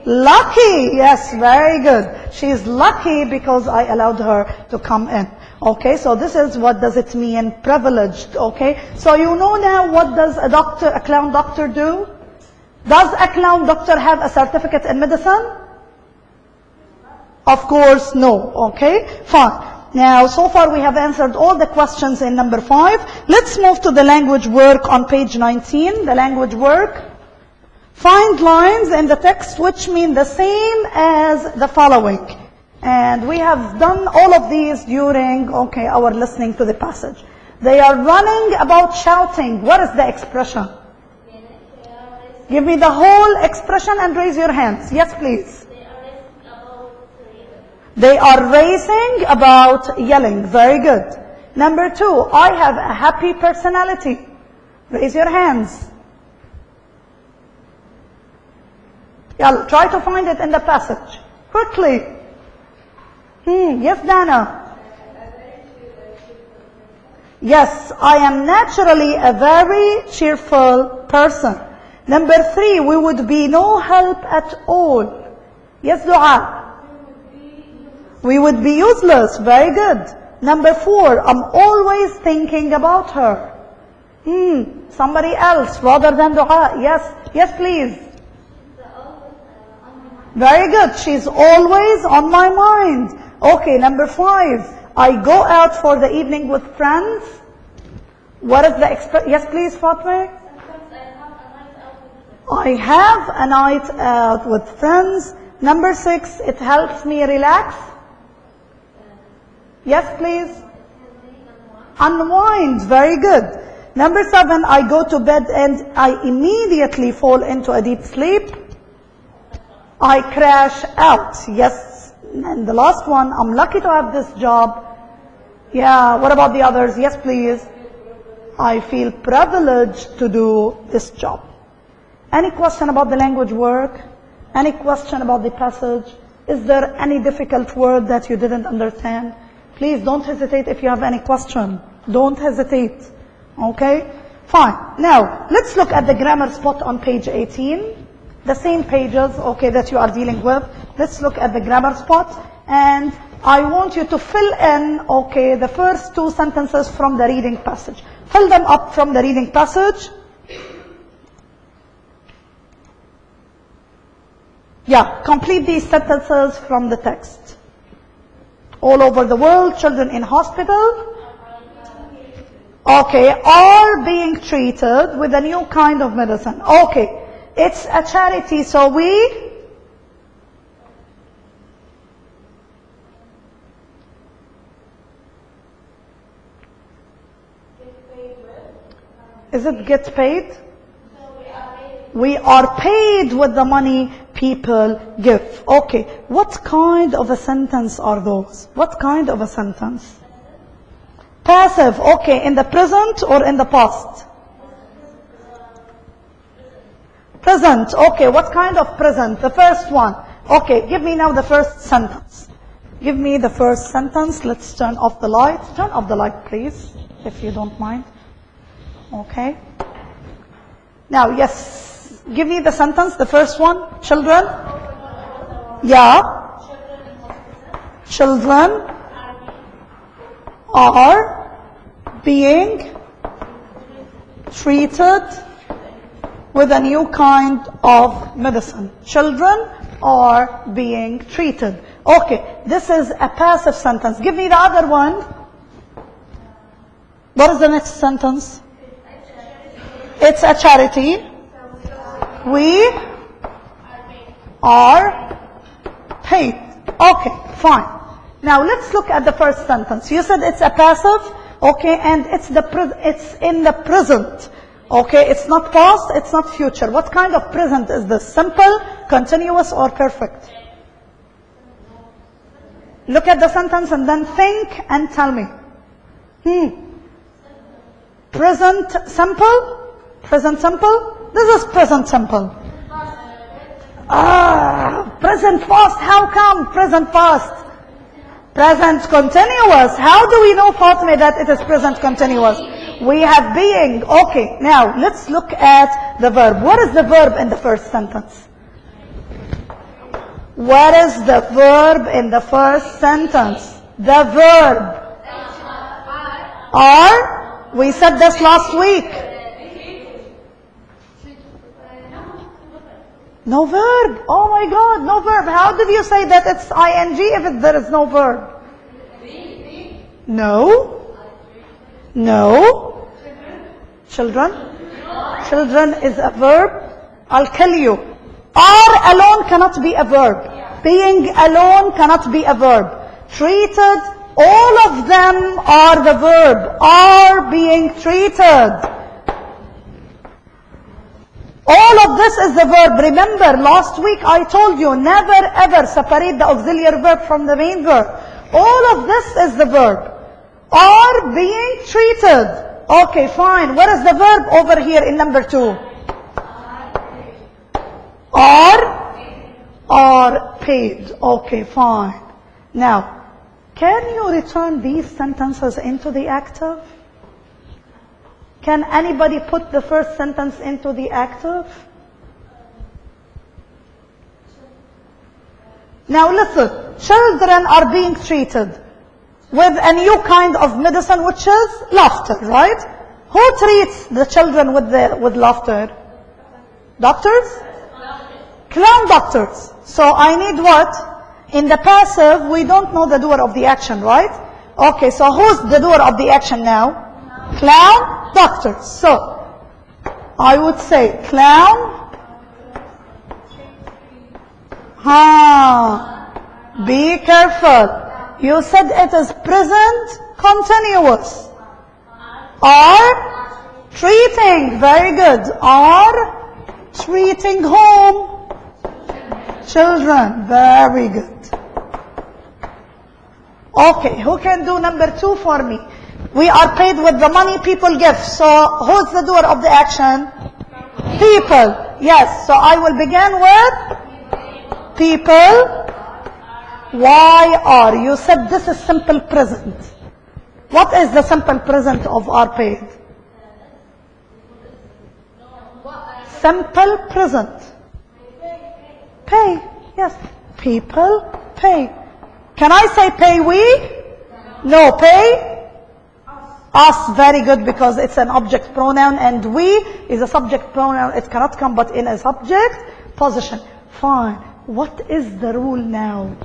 Lucky. Yes, very good. She's lucky because I allowed her to come in. Okay, so this is what does it mean, privileged, okay? So you know now what does a clown doctor do? Does a clown doctor have a certificate in medicine? Of course, no, okay? Fine. Now, so far we have answered all the questions in number 5. Let's move to the language work on page 19, the language work. Find lines in the text which mean the same as the following. And we have done all of these during, okay, our listening to the passage. They are running about shouting. What is the expression? Give me the whole expression and raise your hands. Yes, please. They are racing about yelling. Very good. Number 2, I have a happy personality. Raise your hands. Yeah, try to find it in the passage. Quickly. Yes, Dana. Yes, I am naturally a very cheerful person. Number 3, we would be no help at all. Yes, Dua. We would be useless. Very good. Number 4, I'm always thinking about her. Somebody else rather than Dua. Yes, please. Very good. She's always on my mind. Okay, number 5. I go out for the evening with friends. What is the yes, please, Fatma? I have a night out with friends. Number 6, it helps me relax. Yes, please. Unwind. Very good. Number 7, I go to bed and I immediately fall into a deep sleep. I crash out. Yes. And the last one, I'm lucky to have this job. Yeah, what about the others? Yes, please. I feel privileged to do this job. Any question about the language work? Any question about the passage? Is there any difficult word that you didn't understand? Please don't hesitate if you have any question. Don't hesitate. Okay? Fine. Now, let's look at the grammar spot on page 18. The same pages, okay, that you are dealing with. Let's look at the grammar spot. And I want you to fill in, okay, the first 2 sentences from the reading passage. Fill them up from the reading passage. Yeah, complete these sentences from the text. All over the world, children in hospital, okay, are being treated with a new kind of medicine. Okay, it's a charity, so we is it get paid? We are paid with the money people give. Okay, what kind of a sentence are those? What kind of a sentence? Passive, okay, in the present or in the past? Present, okay, what kind of present? The first one. Okay, give me now the first sentence. Give me the first sentence. Let's turn off the light. Turn off the light, please, if you don't mind. Okay. Now, yes, give me the sentence, the first one. Children. Yeah. Children are being treated with a new kind of medicine. Children are being treated. Okay, this is a passive sentence. Give me the other one. What is the next sentence? It's a charity. We are paid. Okay, fine. Now let's look at the first sentence. You said it's a passive, okay, and it's in the present. Okay, it's not past, it's not future. What kind of present is this? Simple, continuous, or perfect? Look at the sentence and then think and tell me. Present simple? Present simple? This is present simple. Present past. How come present past? Present continuous. How do we know, Fatima, that it is present continuous? We have being. Okay, now let's look at the verb. What is the verb in the first sentence? What is the verb in the first sentence? The verb. Are. We said this last week. No verb. Oh my God, no verb. How did you say that it's ing if there is no verb? No. No. Children. Children is a verb. I'll tell you. Are alone cannot be a verb. Being alone cannot be a verb. Treated, all of them are the verb. Are being treated. All of this is the verb. Remember, last week I told you, never ever separate the auxiliary verb from the main verb. All of this is the verb. Are being treated. Okay, fine. What is the verb over here in number 2? Are paid. Okay, fine. Now, can you return these sentences into the active? Can anybody put the first sentence into the active? Now listen, children are being treated with a new kind of medicine, which is laughter, right? Who treats the children with laughter? Doctors? Clown doctors. So I need what? In the passive, we don't know the doer of the action, right? Okay, so who's the doer of the action now? Clown doctors. So I would say clown Be careful. You said it is present continuous. Are treating. Very good. Are treating whom? Children. Very good. Okay, who can do number 2 for me? We are paid with the money people give. So who's the doer of the action? People. Yes. So I will begin with people. Why are? You said this is simple present. What is the simple present of are paid? Simple present. Pay. Yes. People pay. Can I say pay we? No. Pay? Us. Very good, because it's an object pronoun and we is a subject pronoun. It cannot come but in a subject position. Fine. What is the rule now?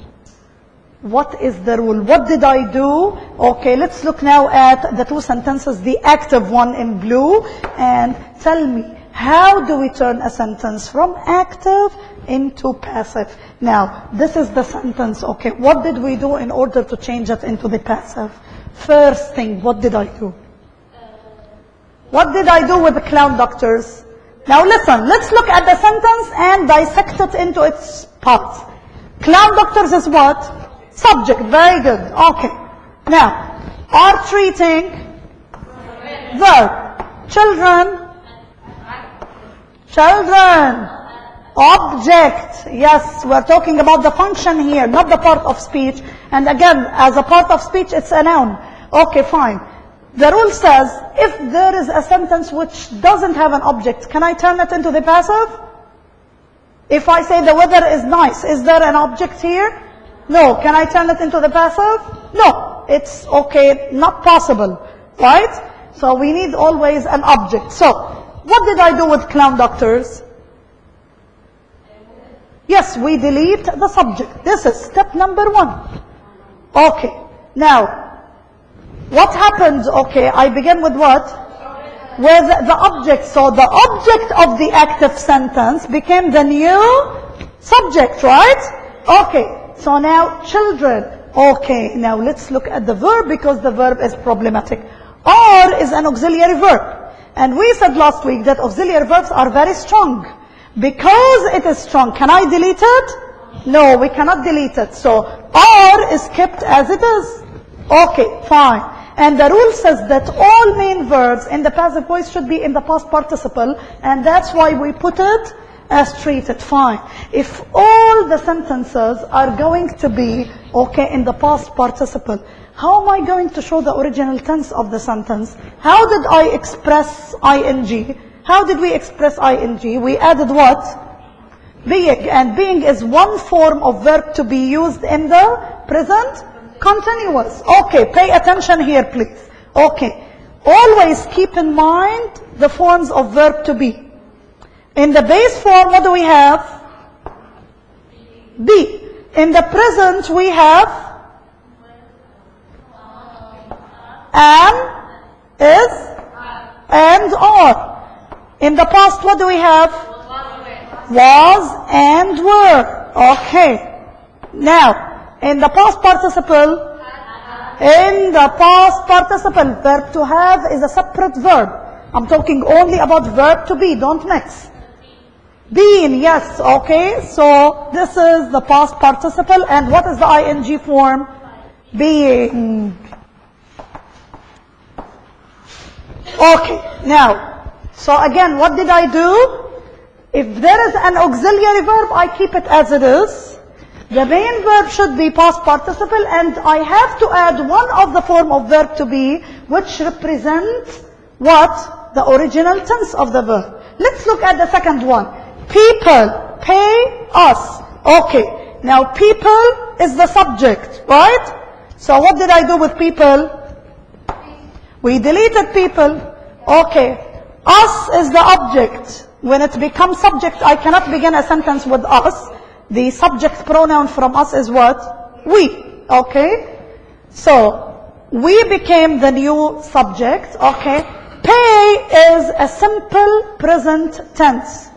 What is the rule? What did I do? Okay, let's look now at the 2 sentences, the active one in blue, and tell me, how do we turn a sentence from active into passive? Now, this is the sentence, okay. What did we do in order to change it into the passive? First thing, what did I do? What did I do with the clown doctors? Now listen, let's look at the sentence and dissect it into its parts. Clown doctors is what? Subject. Very good. Okay. Now, are treating, verb. Children, children, object. Yes, we're talking about the function here, not the part of speech. And again, as a part of speech, it's a noun. Okay, fine. The rule says, if there is a sentence which doesn't have an object, can I turn it into the passive? If I say the weather is nice, is there an object here? No. Can I turn it into the passive? No. It's okay, not possible. Right? So we need always an object. So, what did I do with clown doctors? Yes, we delete the subject. This is step number 1. Okay. Now, what happens? Okay, I begin with what? With the object. So the object of the active sentence became the new subject, right? Okay. So now, children. Okay, now let's look at the verb because the verb is problematic. Are is an auxiliary verb. And we said last week that auxiliary verbs are very strong. Because it is strong, can I delete it? No, we cannot delete it. So, are is kept as it is. Okay, fine. And the rule says that all main verbs in the passive voice should be in the past participle. And that's why we put it as treated. Fine. If all the sentences are going to be, okay, in the past participle, how am I going to show the original tense of the sentence? How did I express ing? How did we express ing? We added what? Being. And being is one form of verb to be used in the present continuous. Okay, pay attention here, please. Okay. Always keep in mind the forms of verb to be. In the base form, what do we have? Be. In the present, we have am, is, and are. In the past, what do we have? Was and were. Okay. Now, in the past participle, verb to have is a separate verb. I'm talking only about verb to be, don't mix. Been, yes, okay. So, this is the past participle. And what is the ing form? Being. Okay, now, so again, what did I do? If there is an auxiliary verb, I keep it as it is. The main verb should be past participle, and I have to add one of the form of verb to be, which represents what? The original tense of the verb. Let's look at the second one. People, pay us. Okay, now people is the subject, right? So what did I do with people? We deleted people. Okay, us is the object. When it becomes subject, I cannot begin a sentence with us. The subject pronoun from us is what? We. Okay? So, we became the new subject. Okay? Pay is a simple present tense.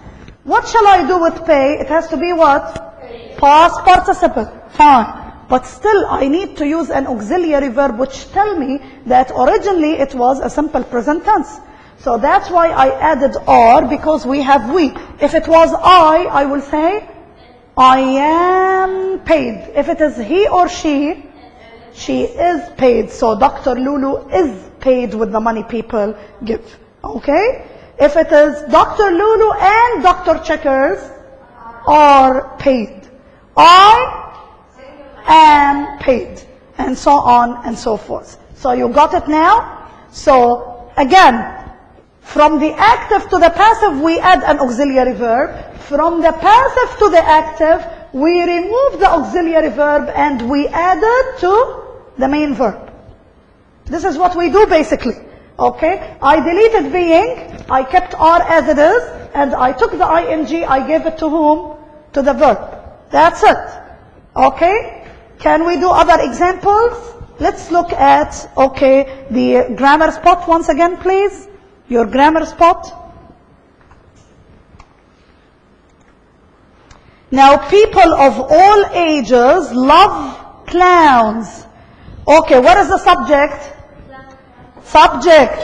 What shall I do with pay? It has to be what? Past participle. Fine. But still, I need to use an auxiliary verb which tell me that originally it was a simple present tense. So that's why I added are, because we have we. If it was I will say, I am paid. If it is he or she is paid. So Dr. Lulu is paid with the money people give. Okay? If it is Dr. Lulu and Dr. Checkers are paid. I am paid. And so on and so forth. So you got it now? So again, from the active to the passive, we add an auxiliary verb. From the passive to the active, we remove the auxiliary verb and we add it to the main verb. This is what we do basically. Okay? I deleted being, I kept are as it is, and I took the ing, I gave it to whom? To the verb. That's it. Okay? Can we do other examples? Let's look at, okay, the grammar spot once again, please. Your grammar spot. Now, people of all ages love clowns. Okay, what is the subject? Subject.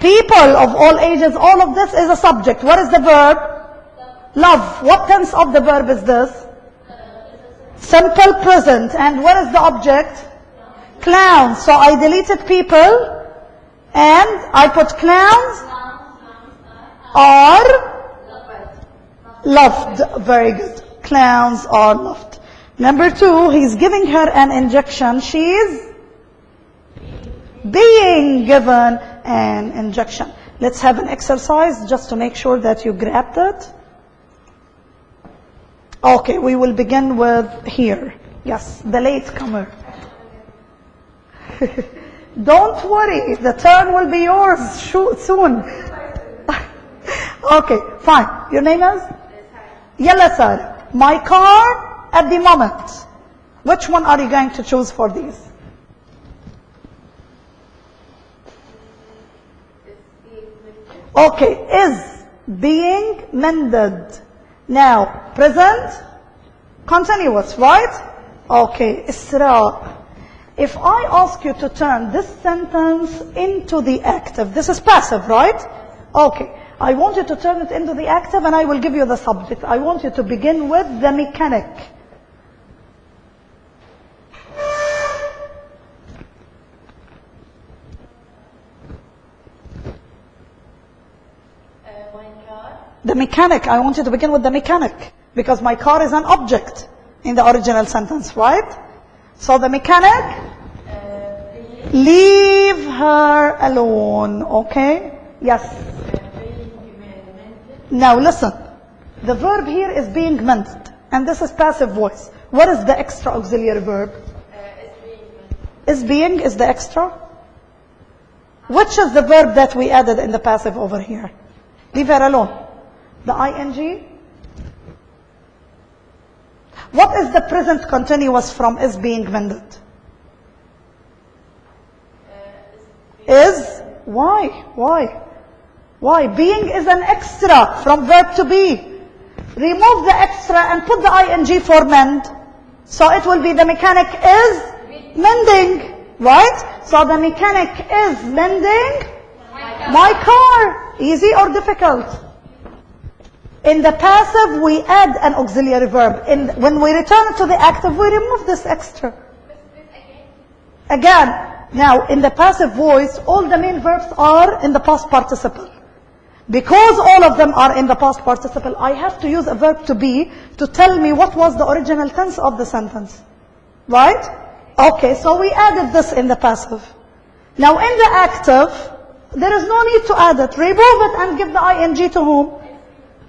People of all ages, all of this is a subject. What is the verb? Love. What tense of the verb is this? Simple present. And what is the object? Clowns. So I deleted people and I put clowns are loved. Very good. Clowns are loved. Number 2, he's giving her an injection. She is being given an injection. Let's have an exercise just to make sure that you grabbed it. Okay, we will begin with here. Yes, the latecomer. Don't worry, the turn will be yours soon. Okay, fine. Your name is? Yalla sir. My car at the moment. Which one are you going to choose for these? Okay, is being mended. Now, present, continuous, right? Okay, Isra. If I ask you to turn this sentence into the active, this is passive, right? Okay, I want you to turn it into the active and I will give you the subject. I want you to begin with the mechanic. The mechanic, I want you to begin with the mechanic. Because my car is an object in the original sentence, right? So the mechanic, leave her alone, okay? Yes. Now listen, the verb here is being mended, and this is passive voice. What is the extra auxiliary verb? Is being is the extra? Which is the verb that we added in the passive over here? Leave her alone. The ing? What is the present continuous from is being mended? Is? Why? Why? Why? Being is an extra from verb to be. Remove the extra and put the ing for mend. So it will be the mechanic is mending. Right? So the mechanic is mending my car. Easy or difficult? In the passive, we add an auxiliary verb. When we return to the active, we remove this extra. Again. Now, in the passive voice, all the main verbs are in the past participle. Because all of them are in the past participle, I have to use a verb to be to tell me what was the original tense of the sentence. Right? Okay, so we added this in the passive. Now, in the active, there is no need to add it. Remove it and give the ing to whom?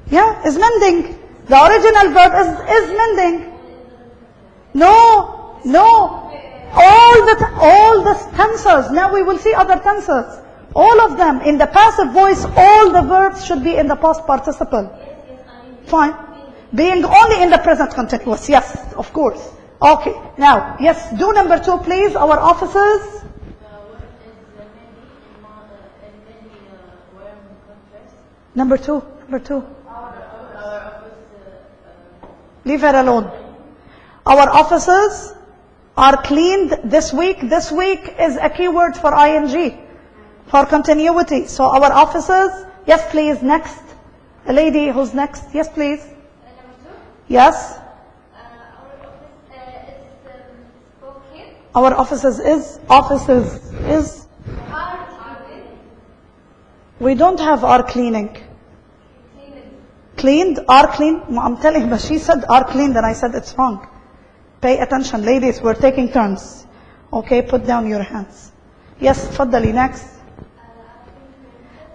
Yeah, is mending. The original verb is mending. No. All the tenses. Now we will see other tenses. All of them. In the passive voice, all the verbs should be in the past participle. Fine. Being only in the present continuous. Yes, of course. Okay. Now, yes, do number 2, please. Our officers. Number 2. Leave her alone. Our offices are cleaned this week. This week is a keyword for ing, for continuity. So our offices, yes please, next. A lady who's next, yes please. Number 2. Yes. Our office is spoken. Our offices is. Are clean. We don't have our cleaning. Clean. Cleaned, are clean. I'm telling her, she said are cleaned and I said it's wrong. Pay attention, ladies, we're taking turns. Okay, put down your hands. Yes, تفضلي, next.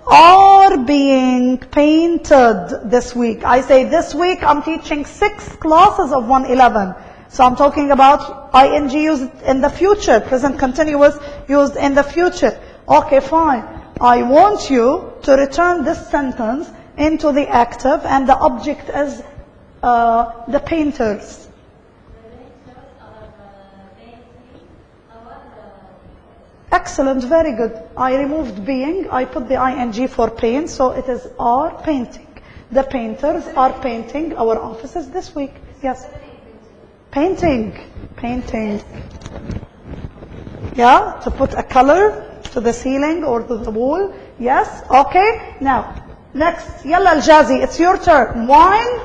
Are being painted this week. I say this week I'm teaching 6 classes of 111. So I'm talking about ing used in the future, present continuous used in the future. Okay, fine. I want you to return this sentence into the active and the object is the painters. Excellent, very good. I removed being, I put the ing for paint, so it is are painting. The painters are painting our offices this week. Yes. Painting. Painting. Yeah, to put a color to the ceiling or to the wall. Yes, okay. Now, next. Yalla Al-Jazi, it's your turn. Wine?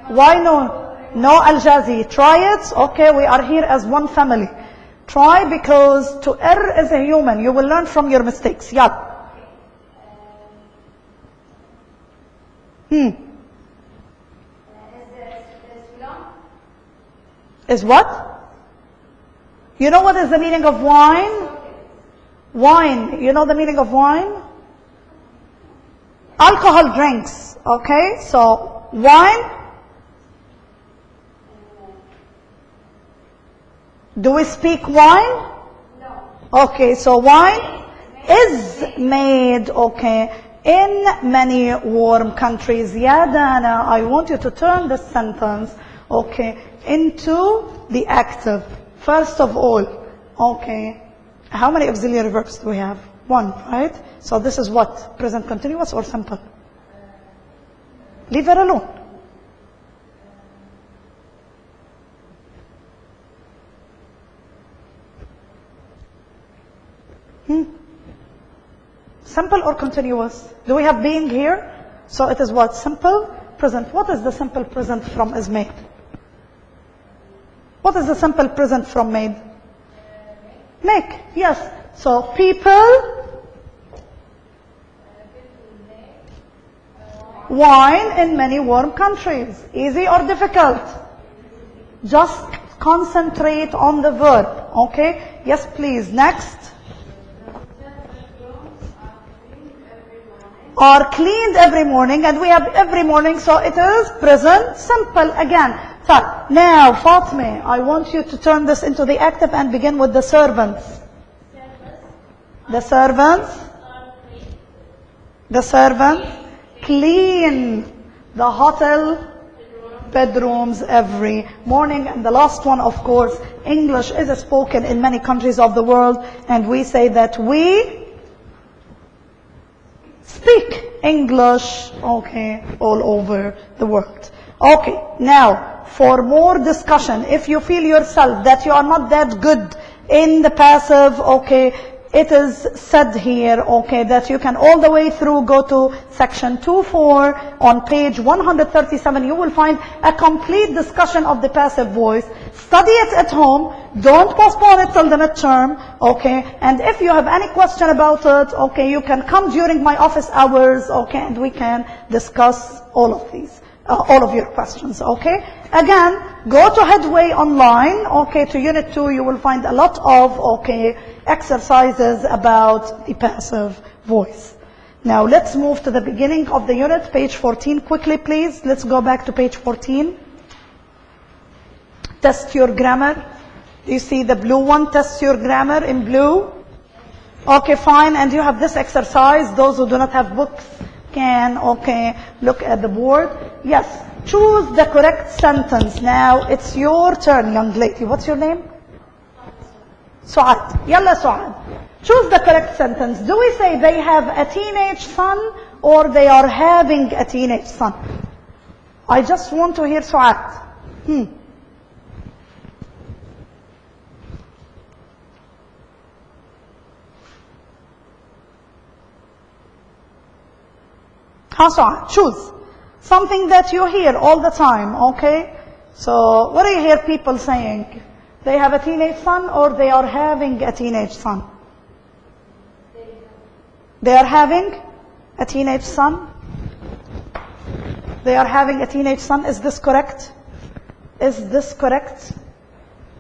Why no? No Al-Jazi. Try it. Okay, we are here as one family. Try, because to err is a human. You will learn from your mistakes. Yeah. Is what? You know what is the meaning of wine? Wine. You know the meaning of wine? Alcohol drinks. Okay, so wine. Do we speak wine? No. Okay, so wine is made, okay, in many warm countries. Yeah, Dana, I want you to turn this sentence, okay, into the active. First of all, okay, how many auxiliary verbs do we have? 1, right? So this is what? Present continuous or simple? Leave her alone. Simple or continuous? Do we have being here? So it is what? Simple present. What is the simple present from is made? What is the simple present from made? Make. Yes. So people wine in many warm countries. Easy or difficult? Just concentrate on the verb. Okay? Yes, please. Next. Are cleaned every morning, and we have every morning, so it is present simple again. So now, Fatme, I want you to turn this into the active and begin with the servants. The servants. The servants clean the hotel bedrooms every morning. And the last one, of course, English is spoken in many countries of the world, and we say that we speak English, okay, all over the world. Okay, now, for more discussion, if you feel yourself that you are not that good in the passive, okay, it is said here, okay, that you can all the way through go to section 2.4 on page 137. You will find a complete discussion of the passive voice. Study it at home. Don't postpone it till the midterm, okay? And if you have any question about it, okay, you can come during my office hours, okay, and we can discuss all of these, all of your questions, okay? Again, go to Headway online, okay, to Unit 2. You will find a lot of, okay, exercises about the passive voice. Now, let's move to the beginning of the unit, page 14, quickly, please. Let's go back to page 14. Test your grammar. Do you see the blue one? Test your grammar in blue. Okay, fine. And you have this exercise. Those who do not have books can, okay, look at the board. Yes. Choose the correct sentence. Now, it's your turn, young lady. What's your name? Suad. Yalla, Suad. Choose the correct sentence. Do we say they have a teenage son or they are having a teenage son? I just want to hear Su'ad. Su'ad, choose. Something that you hear all the time, okay? So, what do you hear people saying? They have a teenage son or they are having a teenage son? They are having a teenage son? They are having a teenage son. Is this correct? Is this correct?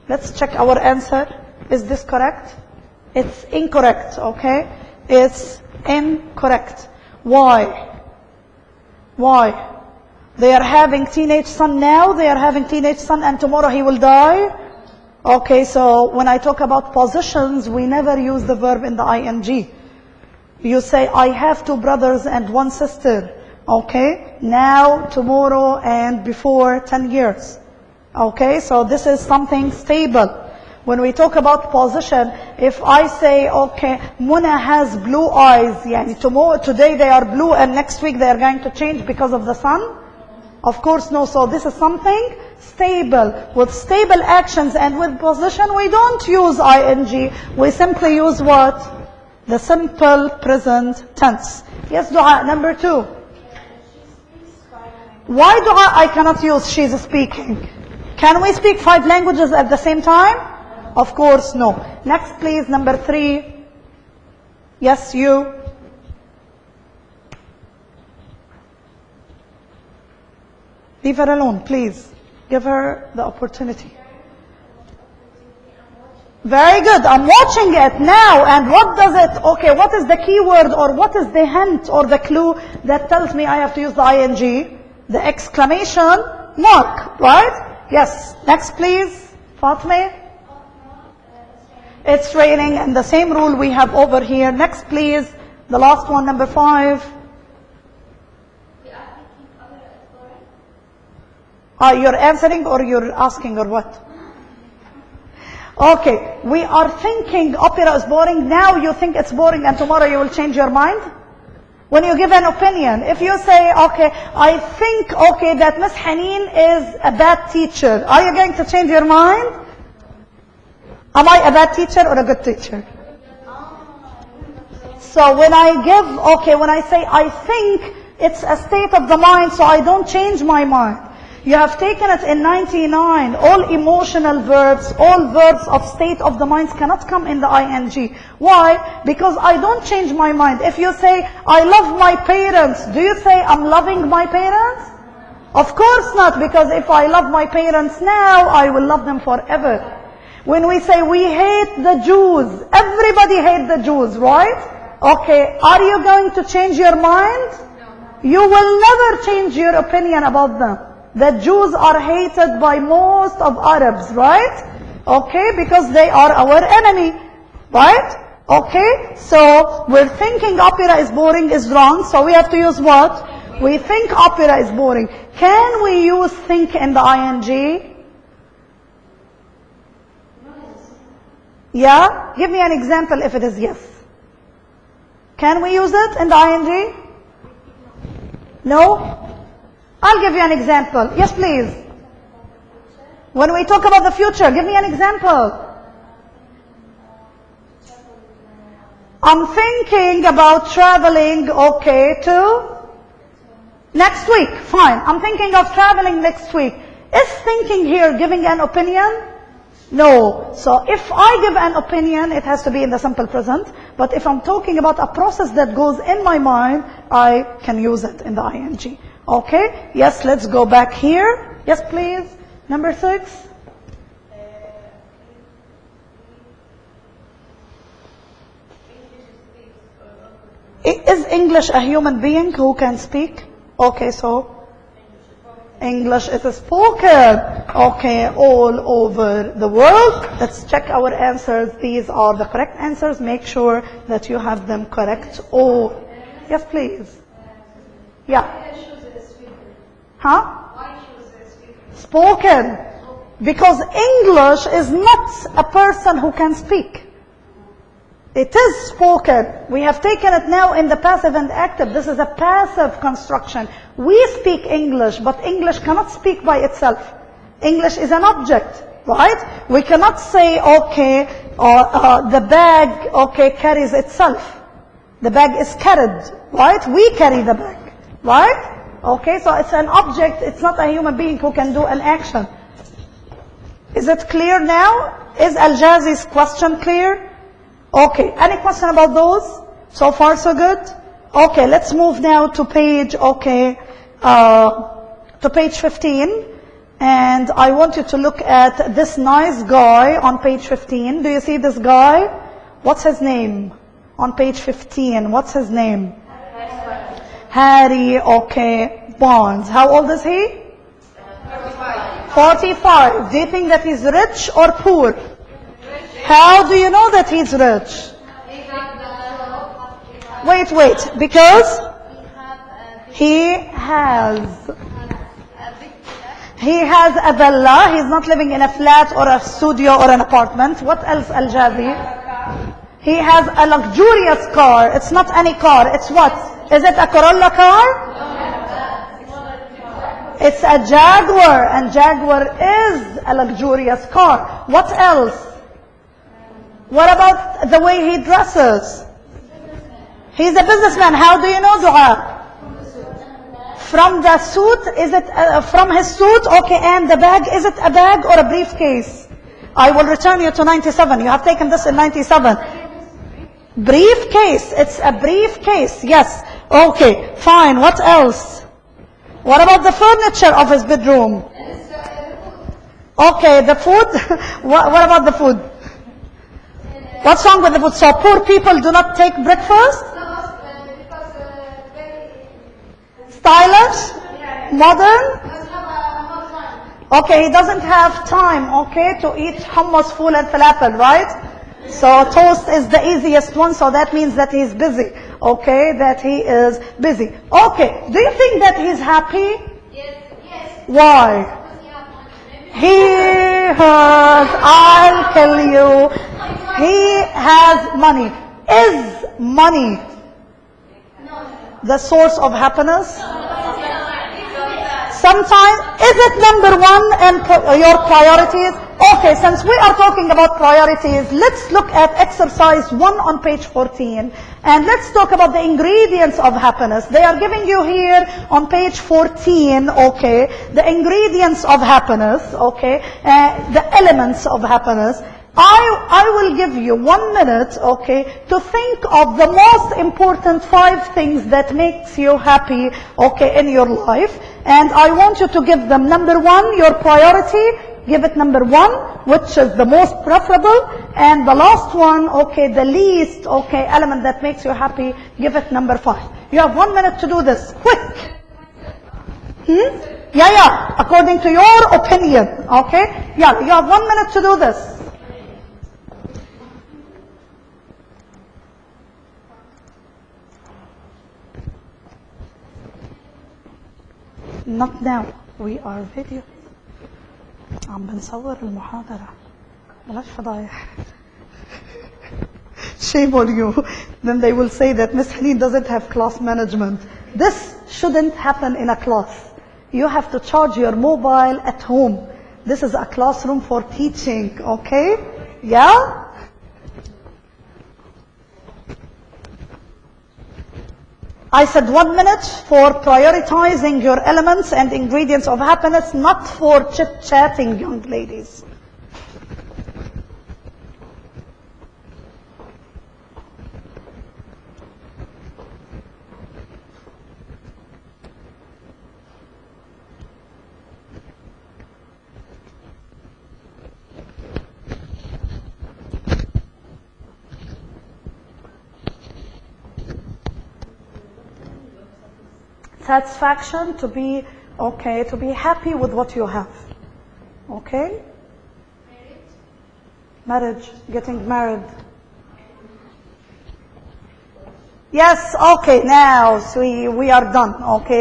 Let's check our answer. Is this correct? It's incorrect, okay? It's incorrect. Why? Why? They are having teenage son now, they are having teenage son, and tomorrow he will die? Okay, so when I talk about positions, we never use the verb in the ing. You say, I have 2 brothers and 1 sister. Okay, now, tomorrow, and before 10 years. Okay, so this is something stable. When we talk about position, if I say, okay, Muna has blue eyes, yani today they are blue and next week they are going to change because of the sun? Of course no. So this is something stable. With stable actions and with position, we don't use ing. We simply use what? The simple present tense. Yes, Dua, number 2. Why Dua I cannot use she's speaking? Can we speak 5 languages at the same time? Of course no. Next please, number 3. Yes, you. Leave her alone, please. Give her the opportunity. Very good. I'm watching it now. And what does it, okay, what is the key word or what is the hint or the clue that tells me I have to use the ing? The exclamation mark, right? Yes. Next, please. Fatme. It's raining, and the same rule we have over here. Next, please. The last one, number 5. You're answering or you're asking or what? Okay, we are thinking opera is boring. Now you think it's boring and tomorrow you will change your mind? When you give an opinion, if you say, okay, I think, okay, that Miss Haneen is a bad teacher, are you going to change your mind? Am I a bad teacher or a good teacher? So when I give, okay, when I say I think, it's a state of the mind, so I don't change my mind. You have taken it in 99. All emotional verbs, all verbs of state of the minds cannot come in the ing. Why? Because I don't change my mind. If you say, I love my parents, do you say, I'm loving my parents? Of course not, because if I love my parents now, I will love them forever. When we say we hate the Jews, everybody hates the Jews, right? Okay, are you going to change your mind? You will never change your opinion about them. The Jews are hated by most of Arabs, right? Okay, because they are our enemy, right? Okay, so we're thinking opera is boring is wrong, so we have to use what? We think opera is boring. Can we use think in the ing? Yeah? Give me an example if it is yes. Can we use it in the ing? No? I'll give you an example. Yes, please. When we talk about the future, give me an example. I'm thinking about traveling, okay, to next week. Fine. I'm thinking of traveling next week. Is thinking here giving an opinion? No. So if I give an opinion, it has to be in the simple present. But if I'm talking about a process that goes in my mind, I can use it in the ing. Okay? Yes, let's go back here. Yes, please. Number 6. Is English a human being who can speak? Okay, so English is spoken. Okay, all over the world. Let's check our answers. These are the correct answers. Make sure that you have them correct. Oh, yes, please. Yeah. Huh? Spoken. Because English is not a person who can speak. It is spoken. We have taken it now in the passive and active. This is a passive construction. We speak English, but English cannot speak by itself. English is an object, right? We cannot say, okay, the bag, okay, carries itself. The bag is carried, right? We carry the bag, right? Okay, so it's an object. It's not a human being who can do an action. Is it clear now? Is Al-Jazi's question clear? Okay, any question about those? So far so good? Okay, let's move now to page, to page 15. And I want you to look at this nice guy on page 15. Do you see this guy? What's his name? On page 15, what's his name? Harry, Barnes. How old is he? 45. Do you think that he's rich or poor? How do you know that he's rich? Wait, because he has a villa. He's not living in a flat or a studio or an apartment. What else, Al-Jazi? He has a luxurious car. It's not any car. It's what? Is it a Corolla car? It's a Jaguar, and Jaguar is a luxurious car. What else? What about the way he dresses? He's a businessman. How do you know, Dua? From the suit? Is it from his suit? Okay, and the bag, is it a bag or a briefcase? I will return you to 97. You have taken this in 97. Briefcase. It's a briefcase. Yes. Okay, fine. What else? What about the furniture of his bedroom? Okay, the food. What about the food? What's wrong with the food? So poor people do not take breakfast? Stylish? Modern? Okay, he doesn't have time, to eat hummus, fool and falafel, right? So toast is the easiest one, so that means that he's busy. Okay, that he is busy. Okay, do you think that he's happy? Yes. Why? He has, I'll tell you, he has money. Is money the source of happiness? Sometimes, is it number one in your priorities? Okay, since we are talking about priorities, let's look at exercise 1 on page 14. And let's talk about the ingredients of happiness. They are giving you here on page 14, the ingredients of happiness, the elements of happiness. I will give you 1 minute, to think of the most important 5 things that makes you happy, in your life. And I want you to give them number 1, your priority. Give it number 1, which is the most preferable. And the last one, the least, element that makes you happy. Give it number 5. You have 1 minute to do this. Quick. Yeah. According to your opinion, Yeah, you have 1 minute to do this. Not now. We are video. عم بنصور المحاضرة. بلاش فضايح. Shame on you. Then they will say that Miss Haneen doesn't have class management. This shouldn't happen in a class. You have to charge your mobile at home. This is a classroom for teaching, Yeah? I said 1 minute for prioritizing your elements and ingredients of happiness, not for chit-chatting, young ladies. Satisfaction, to be to be happy with what you have. Marriage, getting married. Yes, now so we are done.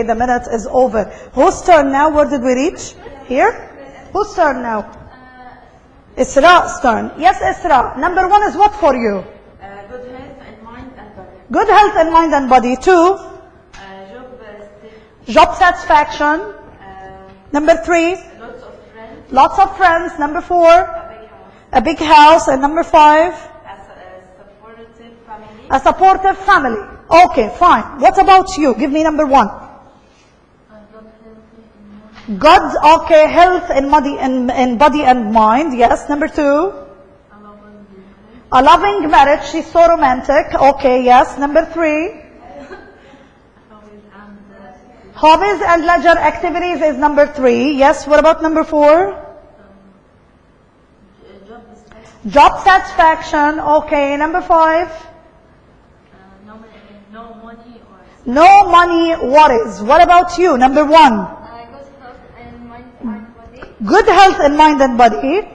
The minute is over. Whose turn now? Where did we reach? Here? Whose turn now? Isra's turn. Yes, Isra. Number 1 is what for you? Good Good health in mind and body. 2, job satisfaction. Number 3, lots of friends. Number 4, a big house. And number 5, a supportive family. Okay, fine. What about you? Give me number 1. Good, okay, health in body and mind. Yes. Number 2, a loving marriage. She's so romantic. Okay, yes. Number 3, hobbies and leisure activities is number 3. Yes. What about number 4? Job satisfaction. Okay. Number 5? No money worries. What about you? Number 1? Good health in mind and body.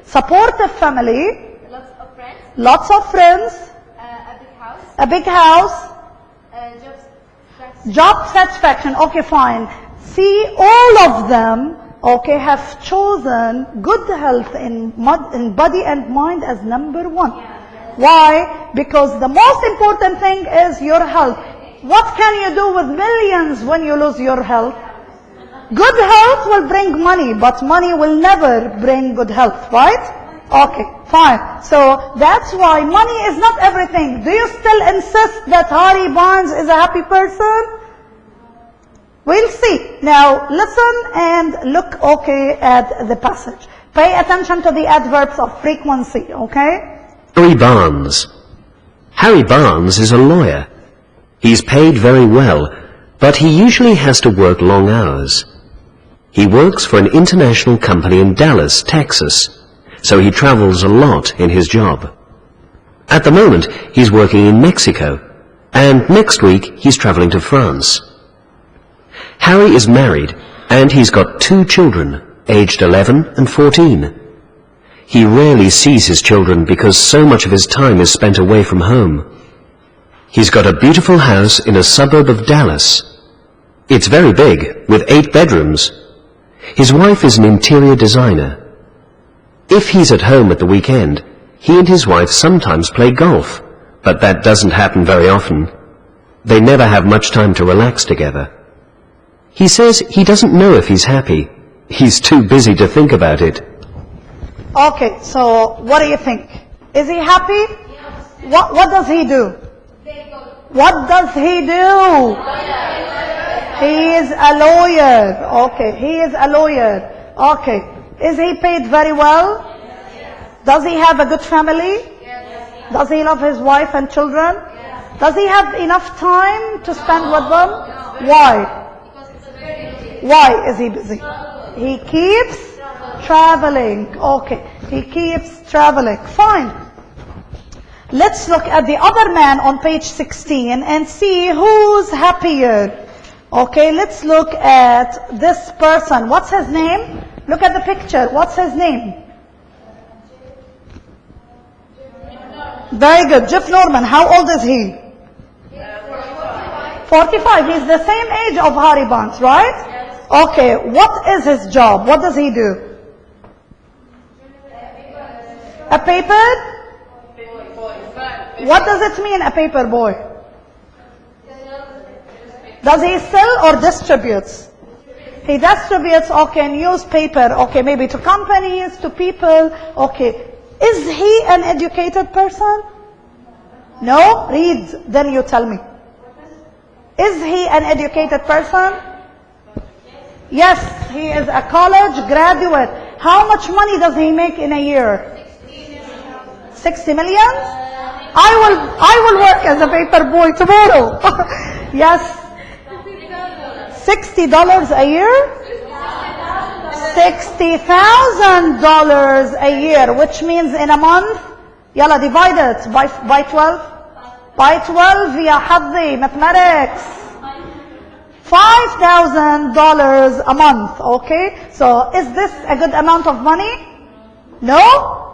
Supportive family. Lots of friends. A big house. Job satisfaction. Okay, fine. See, all of them, okay, have chosen good health in body and mind as number 1. Why? Because the most important thing is your health. What can you do with millions when you lose your health? Good health will bring money, but money will never bring good health, right? Okay, fine. So that's why money is not everything. Do you still insist that Harry Barnes is a happy person? We'll see. Now listen and look, okay, at the passage. Pay attention to the adverbs of frequency, okay? Harry Barnes. Harry Barnes is a lawyer. He's paid very well, but he usually has to work long hours. He works for an international company in Dallas, Texas, so he travels a lot in his job. At the moment, he's working in Mexico, and next week he's traveling to France. Harry is married, and he's got 2 children, aged 11 and 14. He rarely sees his children because so much of his time is spent away from home. He's got a beautiful house in a suburb of Dallas. It's very big, with 8 bedrooms. His wife is an interior designer. If he's at home at the weekend, he and his wife sometimes play golf, but that doesn't happen very often. They never have much time to relax together. He says he doesn't know if he's happy. He's too busy to think about it. Okay, so what do you think? Is he happy? Yes. What does he do? What does he do? He is a lawyer. Okay, he is a lawyer. Okay. Is he paid very well? Yes. Does he have a good family? Yes. Does he love his wife and children? Yes. Does he have enough time to spend with them? No. Why? Because it's very busy. Why is he busy? He keeps traveling. Okay. He keeps traveling. Fine. Let's look at the other man on page 16 and see who's happier. Okay, let's look at this person. What's his name? Look at the picture. What's his name? Very good. Jeff Norman. How old is he? 45. He's the same age of Harry Barnes, right? Okay. What is his job? What does he do? A paper? What does it mean, a paper boy? Does he sell or distributes? He distributes, okay, newspaper, okay, maybe to companies, to people, okay. Is he an educated person? No? Read, then you tell me. Is he an educated person? Yes, he is a college graduate. How much money does he make in a year? 60 million? I will work as a paper boy tomorrow. Yes. $60 a year? $60,000 a year, which means in a month, yalla, divide it by 12. By 12, ya hadhi, mathematics. $5,000 a month, okay? So is this a good amount of money? No?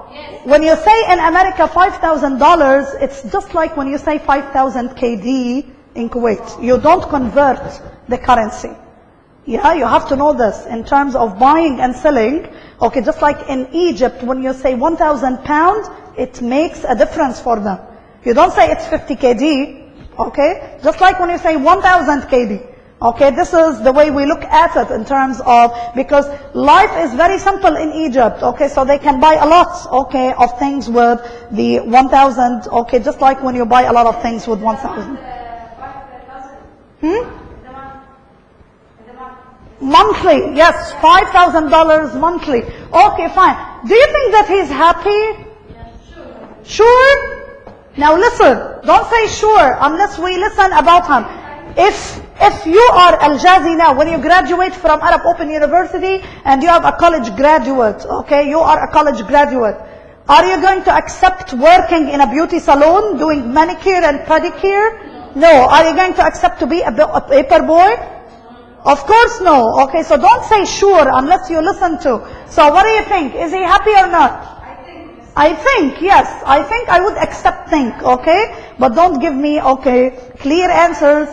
When you say in America $5,000, it's just like when you say 5,000 KD in Kuwait. You don't convert the currency. Yeah, you have to know this in terms of buying and selling. Okay, just like in Egypt, when you say 1,000 pounds, it makes a difference for them. You don't say it's 50 kd, okay? Just like when you say 1000 kd. Okay, this is the way we look at it in terms of, because life is very simple in Egypt, okay, so they can buy a lot, okay, of things with the 1000, okay, just like when you buy a lot of things with 1000. Monthly, yes, $5,000 monthly. Okay, fine. Do you think that he's happy? Sure? Now listen, don't say sure unless we listen about him. If you are Al-Jazi now, when you graduate from Arab Open University and you have a college graduate, okay, you are a college graduate, are you going to accept working in a beauty salon, doing manicure and pedicure? No. Are you going to accept to be a paper boy? Of course no. Okay, so don't say sure unless you listen to. So what do you think? Is he happy or not? I think, yes. I think I would accept think, okay? But don't give me, okay, clear answers.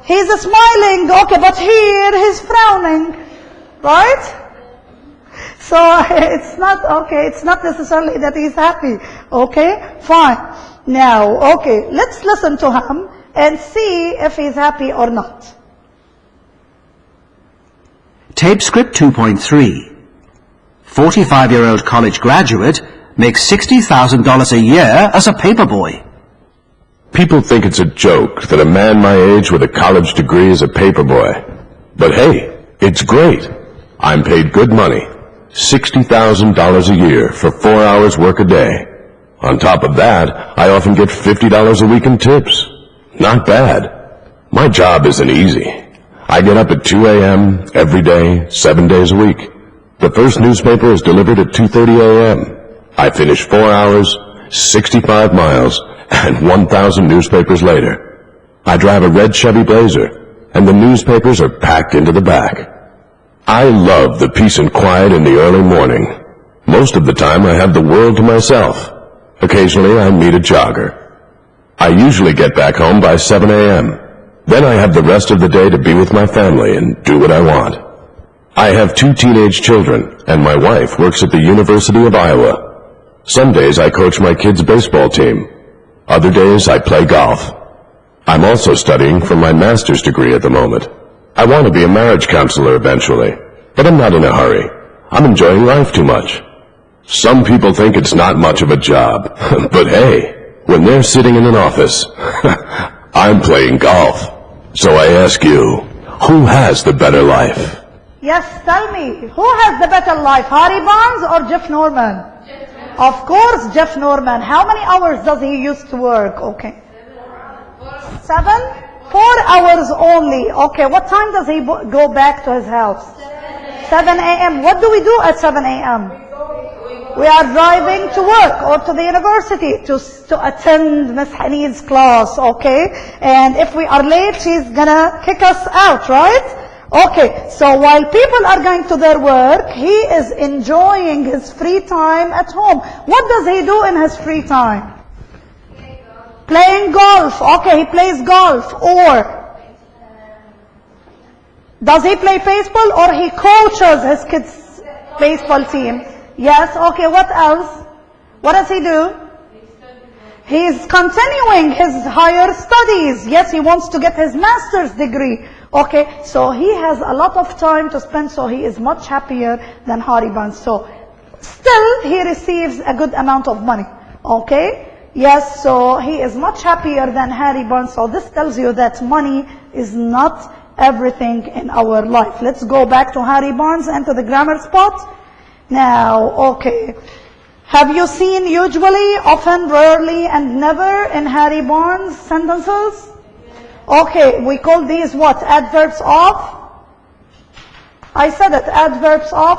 He's smiling, okay, but here he's frowning, right? So it's not, okay, it's not necessarily that he's happy, okay? Fine. Now, okay, let's listen to him and see if he's happy or not. Tape script 2.3. 45-year-old college graduate makes $60,000 a year as a paperboy. People think it's a joke that a man my age with a college degree is a paperboy. But hey, it's great. I'm paid good money, $60,000 a year for 4 hours work a day. On top of that, I often get $50 a week in tips. Not bad. My job isn't easy. I get up at 2 a.m. every day, 7 days a week. The first newspaper is delivered at 2:30 a.m. I finish 4 hours, 65 miles, and 1,000 newspapers later. I drive a red Chevy Blazer, and the newspapers are packed into the back. I love the peace and quiet in the early morning. Most of the time I have the world to myself. Occasionally I meet a jogger. I usually get back home by 7 a.m. Then I have the rest of the day to be with my family and do what I want. I have 2 teenage children, and my wife works at the University of Iowa. Some days I coach my kids' baseball team. Other days I play golf. I'm also studying for my master's degree at the moment. I want to be a marriage counselor eventually, but I'm not in a hurry. I'm enjoying life too much. Some people think it's not much of a job, but hey, when they're sitting in an office, I'm playing golf. So I ask you, who has the better life? Yes, tell me, who has the better life, Harry Barnes or Jeff Norman? Of course, Jeff Norman. How many hours does he use to work? Okay. 7? 4 hours only. Okay, what time does he go back to his house? 7 a.m. What do we do at 7 a.m.? We are driving to work or to the university to attend Miss Haneen's class, okay? And if we are late, she's gonna kick us out, right? Okay, so while people are going to their work, he is enjoying his free time at home. What does he do in his free time? Playing golf. Okay, he plays golf. Or does he play baseball or he coaches his kids' baseball team? Yes, okay, what else? What does he do? He's continuing his higher studies. Yes, he wants to get his master's degree. Okay, so he has a lot of time to spend, so he is much happier than Harry Barnes. So still, he receives a good amount of money. Okay? Yes, so he is much happier than Harry Barnes. So this tells you that money is not everything in our life. Let's go back to Harry Barnes and to the grammar spot. Now, okay. Have you seen usually, often, rarely, and never in Harry Barnes sentences? Okay, we call these what? Adverbs of? I said it, adverbs of.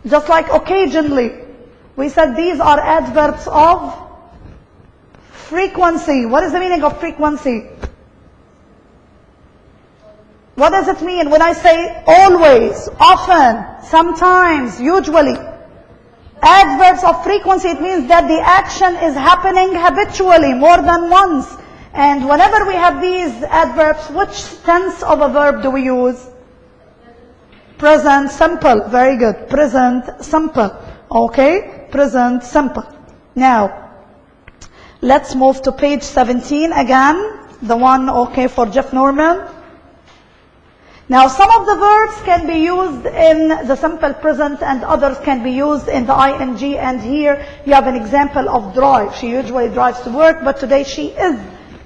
Just like occasionally. We said these are adverbs of frequency. What is the meaning of frequency? What does it mean when I say always, often, sometimes, usually? Adverbs of frequency, it means that the action is happening habitually, more than once. And whenever we have these adverbs, which tense of a verb do we use? Present simple. Very good. Present simple. Okay? Present simple. Now, let's move to page 17 again, the one, okay, for Jeff Norman. Now, some of the verbs can be used in the simple present and others can be used in the ing. And here you have an example of drive. She usually drives to work, but today she is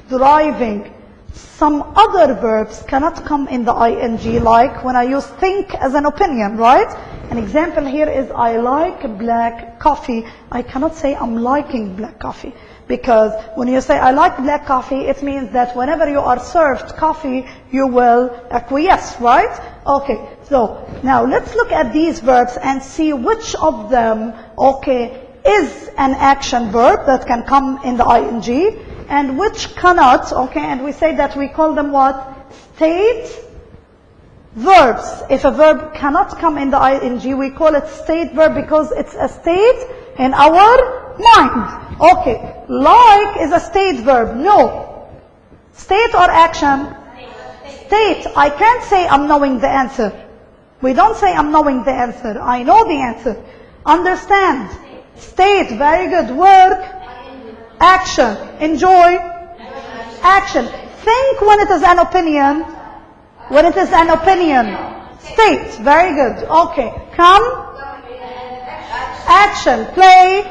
driving. Some other verbs cannot come in the ing, like when I use think as an opinion, right? An example here is I like black coffee. I cannot say I'm liking black coffee. Because when you say I like black coffee, it means that whenever you are served coffee, you will acquiesce, right? Okay, so now let's look at these verbs and see which of them, okay, is an action verb that can come in the ing and which cannot, okay, and we say that we call them what? State verbs. If a verb cannot come in the ing, we call it state verb because it's a state in our mind. Okay, like is a state verb. No. State or action? State. I can't say I'm knowing the answer. We don't say I'm knowing the answer. I know the answer. Understand. State. Very good. Work. Action. Enjoy. Action. Think when it is an opinion. When it is an opinion. State. Very good. Okay. Come. Action. Play.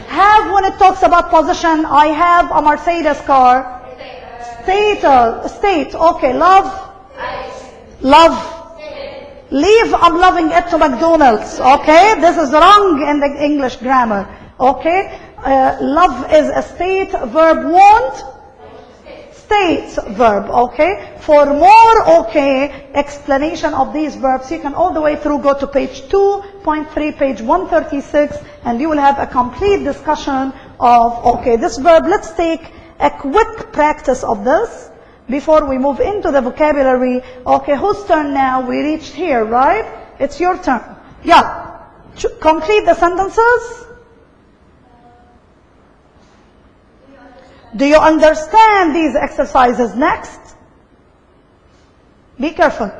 Have when it talks about position. I have a Mercedes car. State. Okay. Love. Love. Leave. I'm loving it to McDonald's. Okay. This is wrong in the English grammar. Okay. Love is a state verb. Want. State verb. Okay. For more, okay, explanation of these verbs, you can all the way through go to page 2.3, page 136, and you will have a complete discussion of, okay, this verb. Let's take a quick practice of this before we move into the vocabulary. Okay, whose turn now? We reached here, right? It's your turn. Yeah. Complete the sentences. Do you understand these exercises? Next. Be careful.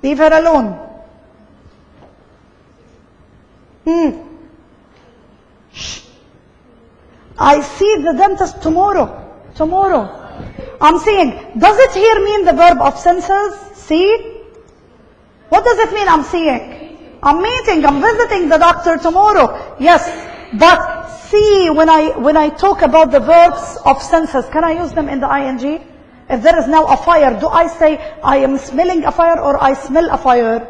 Leave her alone. Shh. I see the dentist tomorrow. Tomorrow. I'm seeing. Does it here mean the verb of senses? See? What does it mean I'm seeing? I'm meeting. I'm visiting the doctor tomorrow. Yes. But see, when I talk about the verbs of senses, can I use them in the ing? If there is now a fire, do I say I am smelling a fire or I smell a fire?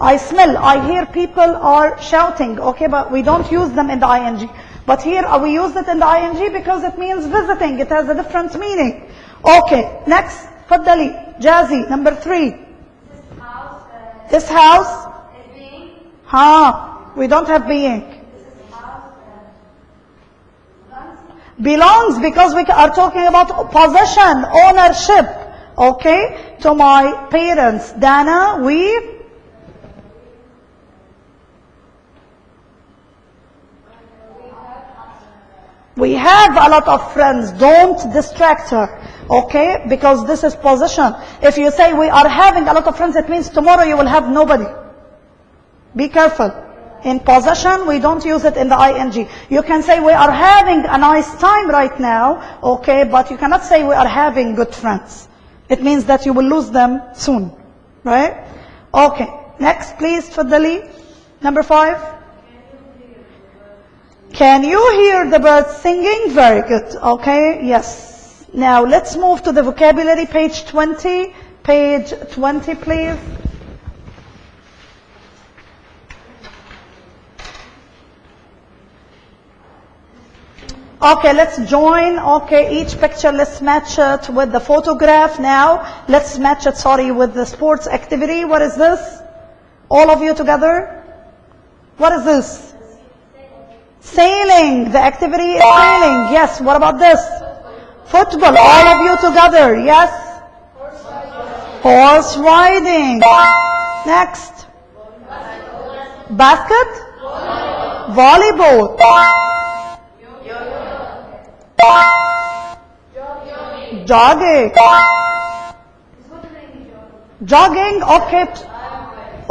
I smell. I hear people are shouting, okay, but we don't use them in the ing. But here we use it in the ing because it means visiting. It has a different meaning. Okay, next. Faddali. Jazzy, number 3. This house. Is being. We don't have being. Belongs, because we are talking about possession, ownership, okay, to my parents. Dana, we have a lot of friends. Don't distract her, okay, because this is possession. If you say we are having a lot of friends, it means tomorrow you will have nobody. Be careful. In possession, we don't use it in the ing. You can say we are having a nice time right now, okay, but you cannot say we are having good friends. It means that you will lose them soon, right? Okay, next please, Faddali. Number 5. Can you hear the birds singing? Very good, okay, yes. Now let's move to the vocabulary, page 20. Page 20, please. Okay, let's join. Okay, each picture, let's match it with the photograph now. Let's match it, with the sports activity. What is this? All of you together? What is this? Sailing. The activity is sailing. Yes. What about this? Football. All of you together. Yes. Horse riding. Next. Basket. Volleyball. Jogging. Jogging, okay.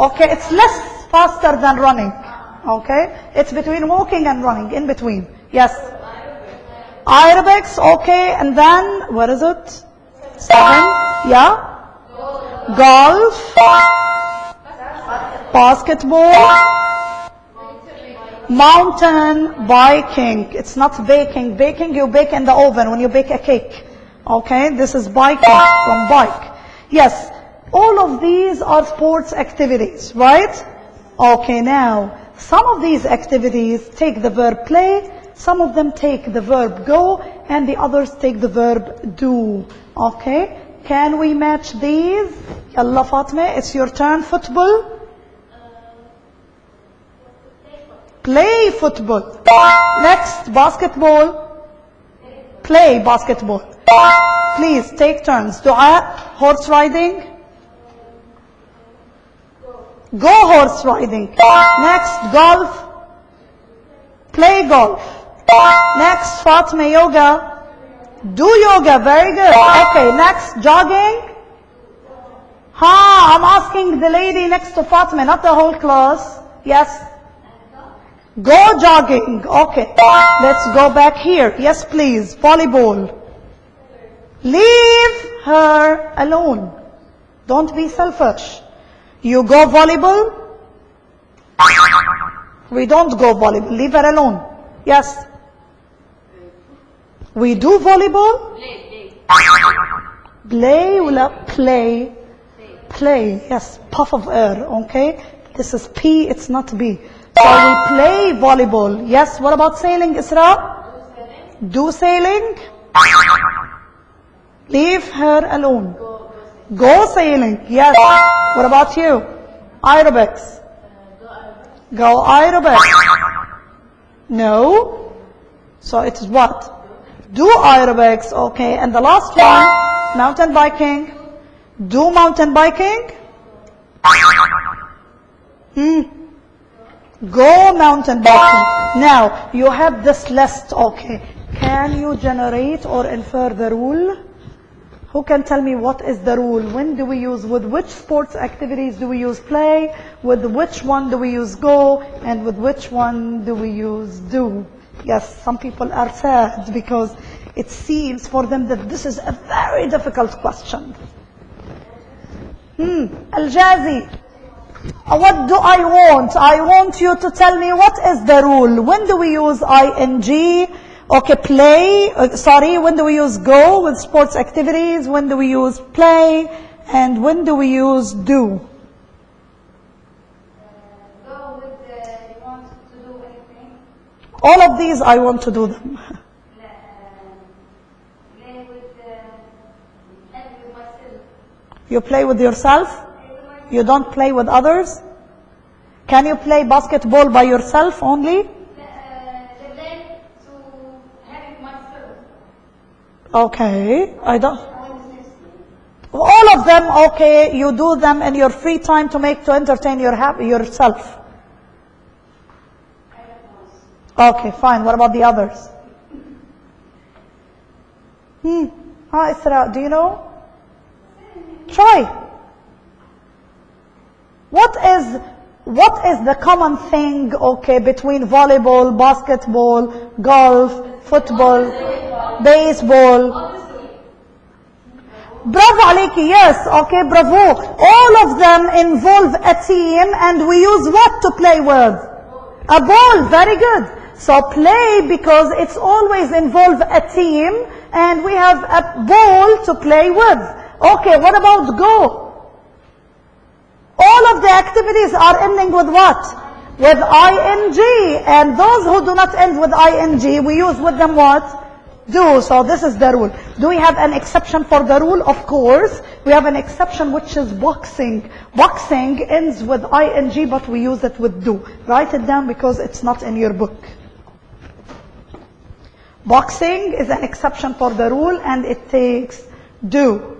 Okay, it's less faster than running. Okay? It's between walking and running, in between. Yes. Aerobics, okay, and then, what is it? 7, yeah? Golf, basketball, mountain biking. It's not baking. Baking, you bake in the oven when you bake a cake. Okay, this is biking, from bike. Yes, all of these are sports activities, right? Okay, now, some of these activities take the verb play, some of them take the verb go, and the others take the verb do. Okay, can we match these? Yalla Fatma, it's your turn. Football? Play football. Next, basketball. Play basketball. Please take turns. Dua, horse riding. Go horse riding. Next, golf. Play golf. Next, Fatma, yoga. Do yoga. Very good. Okay, next, jogging. I'm asking the lady next to Fatma, not the whole class. Yes. Go jogging. Okay. Let's go back here. Yes, please. Volleyball. Leave her alone. Don't be selfish. You go volleyball? We don't go volleyball. Leave her alone. Yes. We do volleyball? Play. Play. Play. Yes. Puff of air. Okay. This is P. It's not B. So we play volleyball. Yes. What about sailing, Isra? Do sailing? Leave her alone. Go sailing. Yes. What about you? Aerobics. Go aerobics. No. So it is what? Do aerobics. Okay. And the last one, mountain biking. Do mountain biking. Go mountain biking. Now, you have this list. Okay. Can you generate or infer the rule? Who can tell me what is the rule? When do we use, with which sports activities do we use play? With which one do we use go? And with which one do we use do? Yes, some people are sad because it seems for them that this is a very difficult question. Al-Jazi, what do I want? I want you to tell me what is the rule. When do we use ing? Okay, play, when do we use go with sports activities? When do we use play? And when do we use do? Go with you want to do anything. All of these, I want to do them. Play with myself. You play with yourself? You don't play with others? Can you play basketball by yourself only? Okay, I don't. All of them, okay, you do them in your free time to entertain yourself. Okay, fine. What about the others? Isra, do you know? Try. What is the common thing, okay, between volleyball, basketball, golf, football, baseball? Bravo Aliki, yes, okay, bravo. All of them involve a team, and we use what to play with? A ball, very good. So play, because it's always involve a team, and we have a ball to play with. Okay, what about go? All of the activities are ending with what? With ing. And those who do not end with ing, we use with them what? Do. So this is the rule. Do we have an exception for the rule? Of course. We have an exception, which is boxing. Boxing ends with ing, but we use it with do. Write it down because it's not in your book. Boxing is an exception for the rule, and it takes do.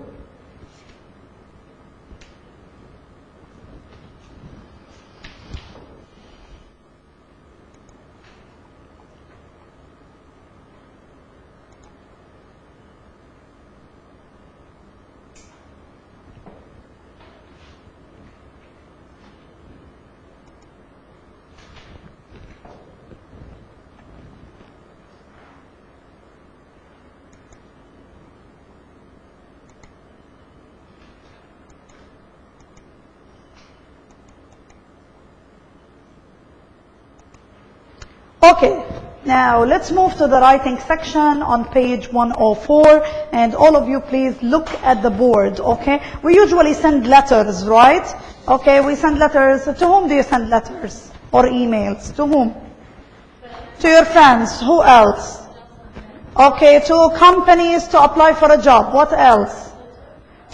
Okay, now let's move to the writing section on page 104, and all of you please look at the board, okay? We usually send letters, right? Okay, we send letters. To whom do you send letters or emails? To whom? To your friends. Who else? Okay, to companies to apply for a job. What else?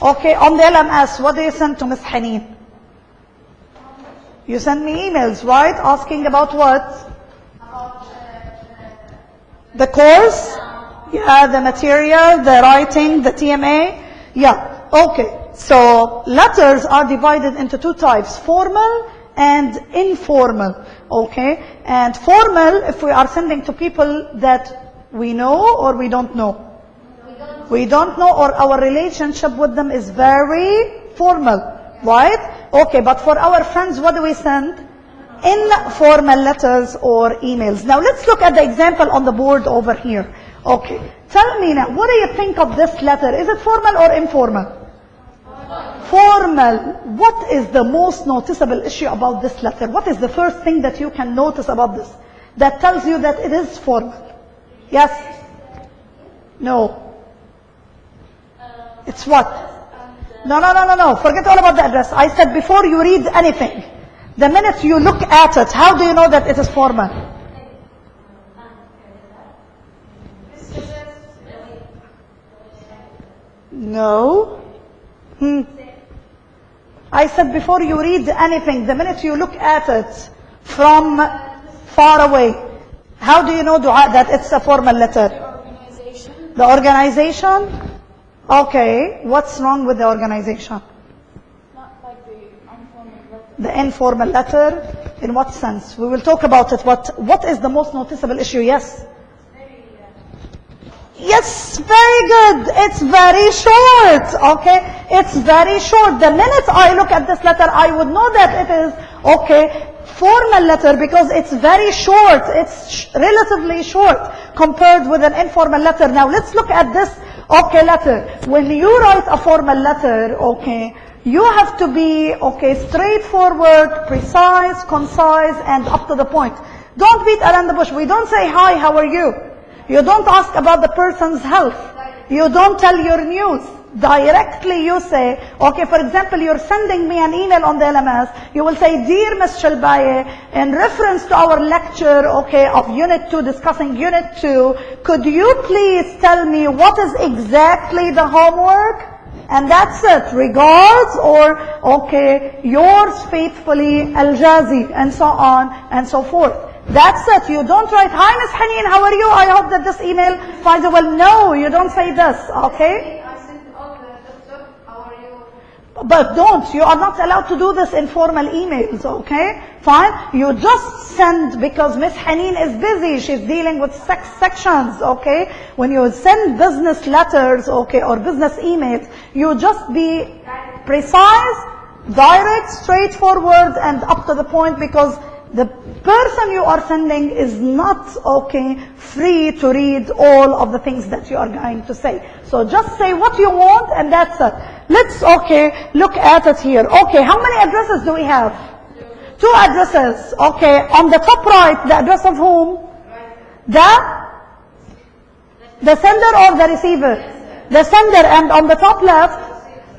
Okay, on the LMS, what do you send to Ms. Haneen? You send me emails, right? Asking about what? The course? Yeah, the material, the writing, the TMA? Yeah, okay. So, letters are divided into two types, formal and informal, okay? And formal, if we are sending to people that we know or we don't know? We don't know, or our relationship with them is very formal, right? Okay, but for our friends, what do we send? Informal letters or emails. Now let's look at the example on the board over here. Okay, tell me now, what do you think of this letter? Is it formal or informal? Formal. What is the most noticeable issue about this letter? What is the first thing that you can notice about this that tells you that it is formal? Yes? No. It's what? No. Forget all about the address. I said before you read anything, the minute you look at it, how do you know that it is formal? No. I said before you read anything, the minute you look at it from far away, how do you know that it's a formal letter? The organization? Okay. What's wrong with the organization? The informal letter, in what sense? We will talk about it. What is the most noticeable issue? Yes? Yes, very good. It's very short, okay? It's very short. The minute I look at this letter, I would know that it is, okay, formal letter because it's very short. It's relatively short compared with an informal letter. Now, let's look at this, okay, letter. When you write a formal letter, okay, you have to be, okay, straightforward, precise, concise, and up to the point. Don't beat around the bush. We don't say, hi, how are you? You don't ask about the person's health. You don't tell your news. Directly you say, okay, for example, you're sending me an email on the LMS. You will say, dear Ms. Shalbaye, in reference to our lecture, okay, of Unit 2, discussing Unit 2, could you please tell me what is exactly the homework? And that's it. Regards, or, okay, yours faithfully, Al-Jazi, and so on and so forth. That's it. You don't write, hi Ms. Haneen, how are you? I hope that this email finds you well. No, you don't say this, okay? I sent all the doctor, how are you? But don't. You are not allowed to do this in formal emails, okay? Fine. You just send, because Ms. Haneen is busy. She's dealing with sections, okay? When you send business letters, okay, or business emails, you just be precise, direct, straightforward, and up to the point, because the person you are sending is not, okay, free to read all of the things that you are going to say. So just say what you want, and that's it. Let's, okay, look at it here. Okay, how many addresses do we have? 2 addresses. Okay, on the top right, the address of whom? The sender or the receiver? The sender. And on the top left,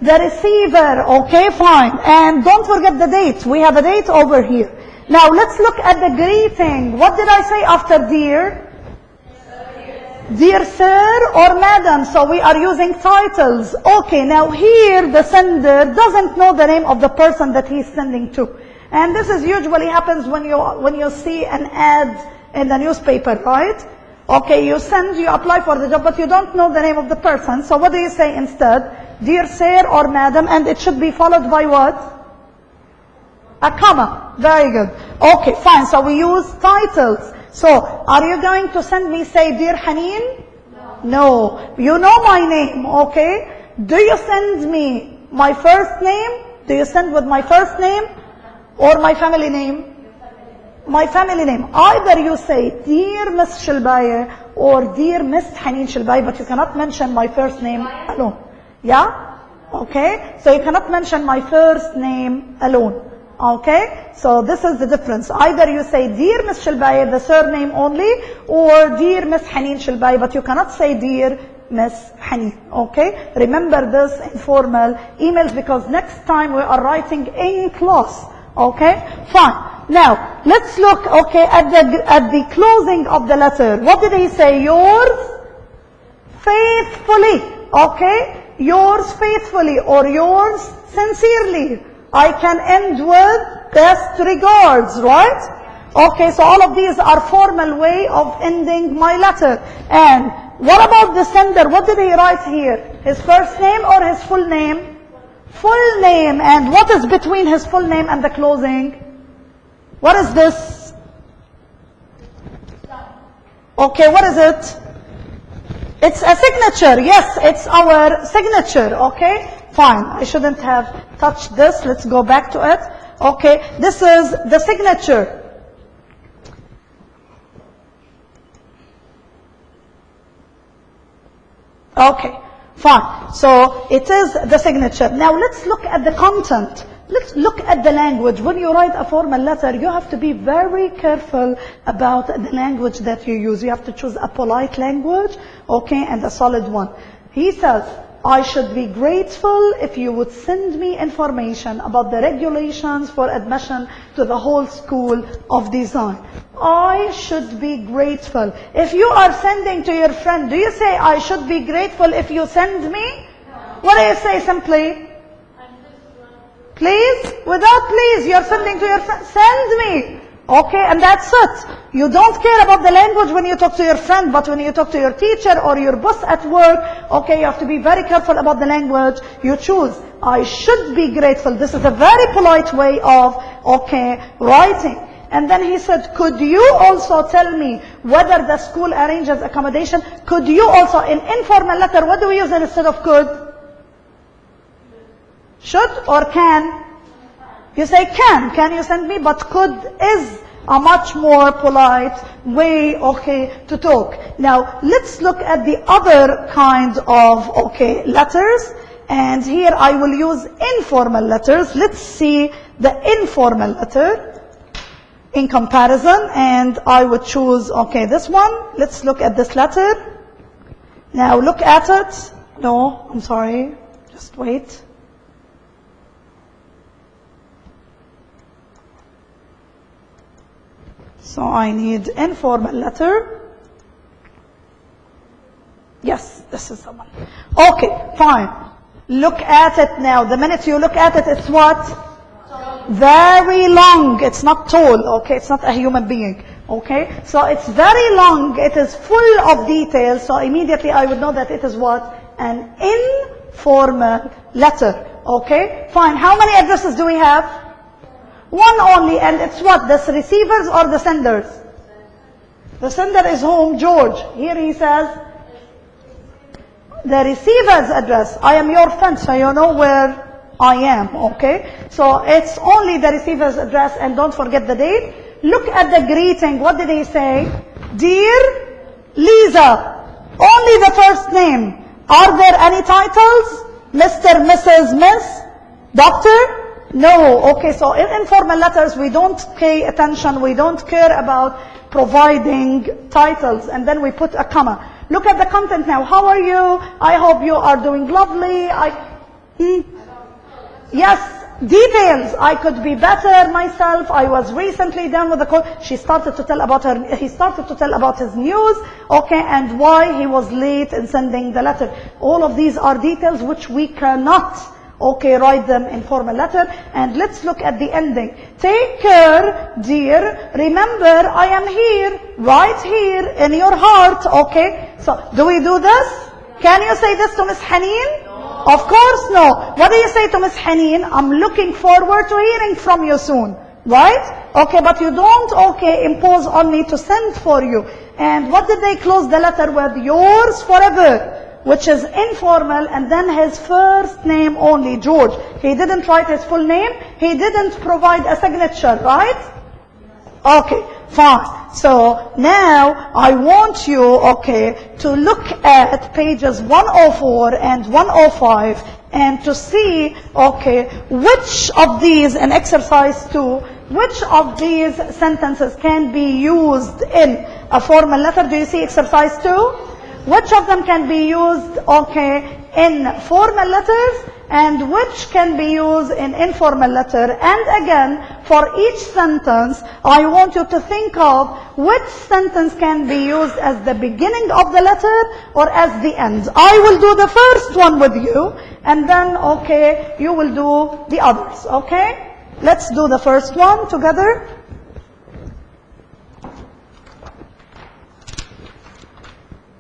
the receiver. Okay, fine. And don't forget the date. We have a date over here. Now let's look at the greeting. What did I say after dear? Dear sir or madam. So we are using titles. Okay, now here the sender doesn't know the name of the person that he's sending to. And this is usually happens when you see an ad in the newspaper, right? Okay, you apply for the job, but you don't know the name of the person. So what do you say instead? Dear sir or madam, and it should be followed by what? A comma. Very good. Okay, fine. So we use titles. So, are you going to send me, say, dear Haneen? No. You know my name, okay? Do you send me my first name? Do you send with my first name or my family name? My family name. Either you say, dear Miss Shalbaye or dear Miss Haneen Shalbaye, but you cannot mention my first name alone. Yeah? Okay? So you cannot mention my first name alone. Okay? So this is the difference. Either you say Dear Miss Shilbai, the surname only, or Dear Miss Haneen Shilbai, but you cannot say Dear Miss Haneen. Okay? Remember this in formal emails, because next time we are writing in class. Okay? Fine. Now, let's look, okay, at the closing of the letter. What did he say? Yours faithfully. Okay? Yours faithfully, or yours sincerely. I can end with best regards, right? Okay, so all of these are formal way of ending my letter. And what about the sender? What did he write here? His first name or his full name? Full name. And what is between his full name and the closing? What is this? Okay, what is it? It's a signature. Yes, it's our signature. Okay, fine. I shouldn't have touched this. Let's go back to it. Okay, this is the signature. Okay, fine. So it is the signature. Now let's look at the content. Let's look at the language. When you write a formal letter, you have to be very careful about the language that you use. You have to choose a polite language, okay, and a solid one. He says, I should be grateful if you would send me information about the regulations for admission to the whole school of design. I should be grateful. If you are sending to your friend, do you say, I should be grateful if you send me? What do you say simply? Please? Without please, you're sending to your friend. Send me. Okay, and that's it. You don't care about the language when you talk to your friend, but when you talk to your teacher or your boss at work, okay, you have to be very careful about the language you choose. I should be grateful. This is a very polite way of, okay, writing. And then he said, could you also tell me whether the school arranges accommodation? Could you also, in informal letter, what do we use instead of could? Should or can? You say can. Can you send me? But could is a much more polite way, okay, to talk. Now, let's look at the other kind of, okay, letters. And here I will use informal letters. Let's see the informal letter in comparison. And I would choose, okay, this one. Let's look at this letter. Now, look at it. No, I'm sorry. Just wait. So I need informal letter. Yes, this is the one. Okay, fine. Look at it now. The minute you look at it, it's what? Very long. It's not tall, okay? It's not a human being, okay? So it's very long. It is full of details. So immediately I would know that it is what? An informal letter, okay? Fine. How many addresses do we have? One only, and it's what? The receivers or the senders? The sender is whom? George. Here he says, the receiver's address. I am your friend, so you know where I am, okay? So it's only the receiver's address, and don't forget the date. Look at the greeting. What did he say? Dear Lisa. Only the first name. Are there any titles? Mr., Mrs., Miss, Doctor? No. Okay, so in informal letters, we don't pay attention. We don't care about providing titles. And then we put a comma. Look at the content now. How are you? I hope you are doing lovely. Yes, details. I could be better myself. I was recently done with the course. She started to tell about her, he started to tell about his news, okay, and why he was late in sending the letter. All of these are details which we cannot, okay, write them in formal letter. And let's look at the ending. Take care, dear. Remember, I am here, right here in your heart, okay? So, do we do this? Can you say this to Miss Haneen? No. Of course no. What do you say to Miss Haneen? I'm looking forward to hearing from you soon. Right? Okay, but you don't, okay, impose on me to send for you. And what did they close the letter with? Yours forever, which is informal, and then his first name only, George. He didn't write his full name. He didn't provide a signature, right? Okay, fine. So now I want you, okay, to look at pages 104 and 105 and to see, okay, which of these, in exercise 2, which of these sentences can be used in a formal letter. Do you see exercise 2? Which of them can be used, okay, in formal letters, and which can be used in informal letter. And again, for each sentence, I want you to think of which sentence can be used as the beginning of the letter or as the end. I will do the first one with you, and then, okay, you will do the others, okay? Let's do the first one together.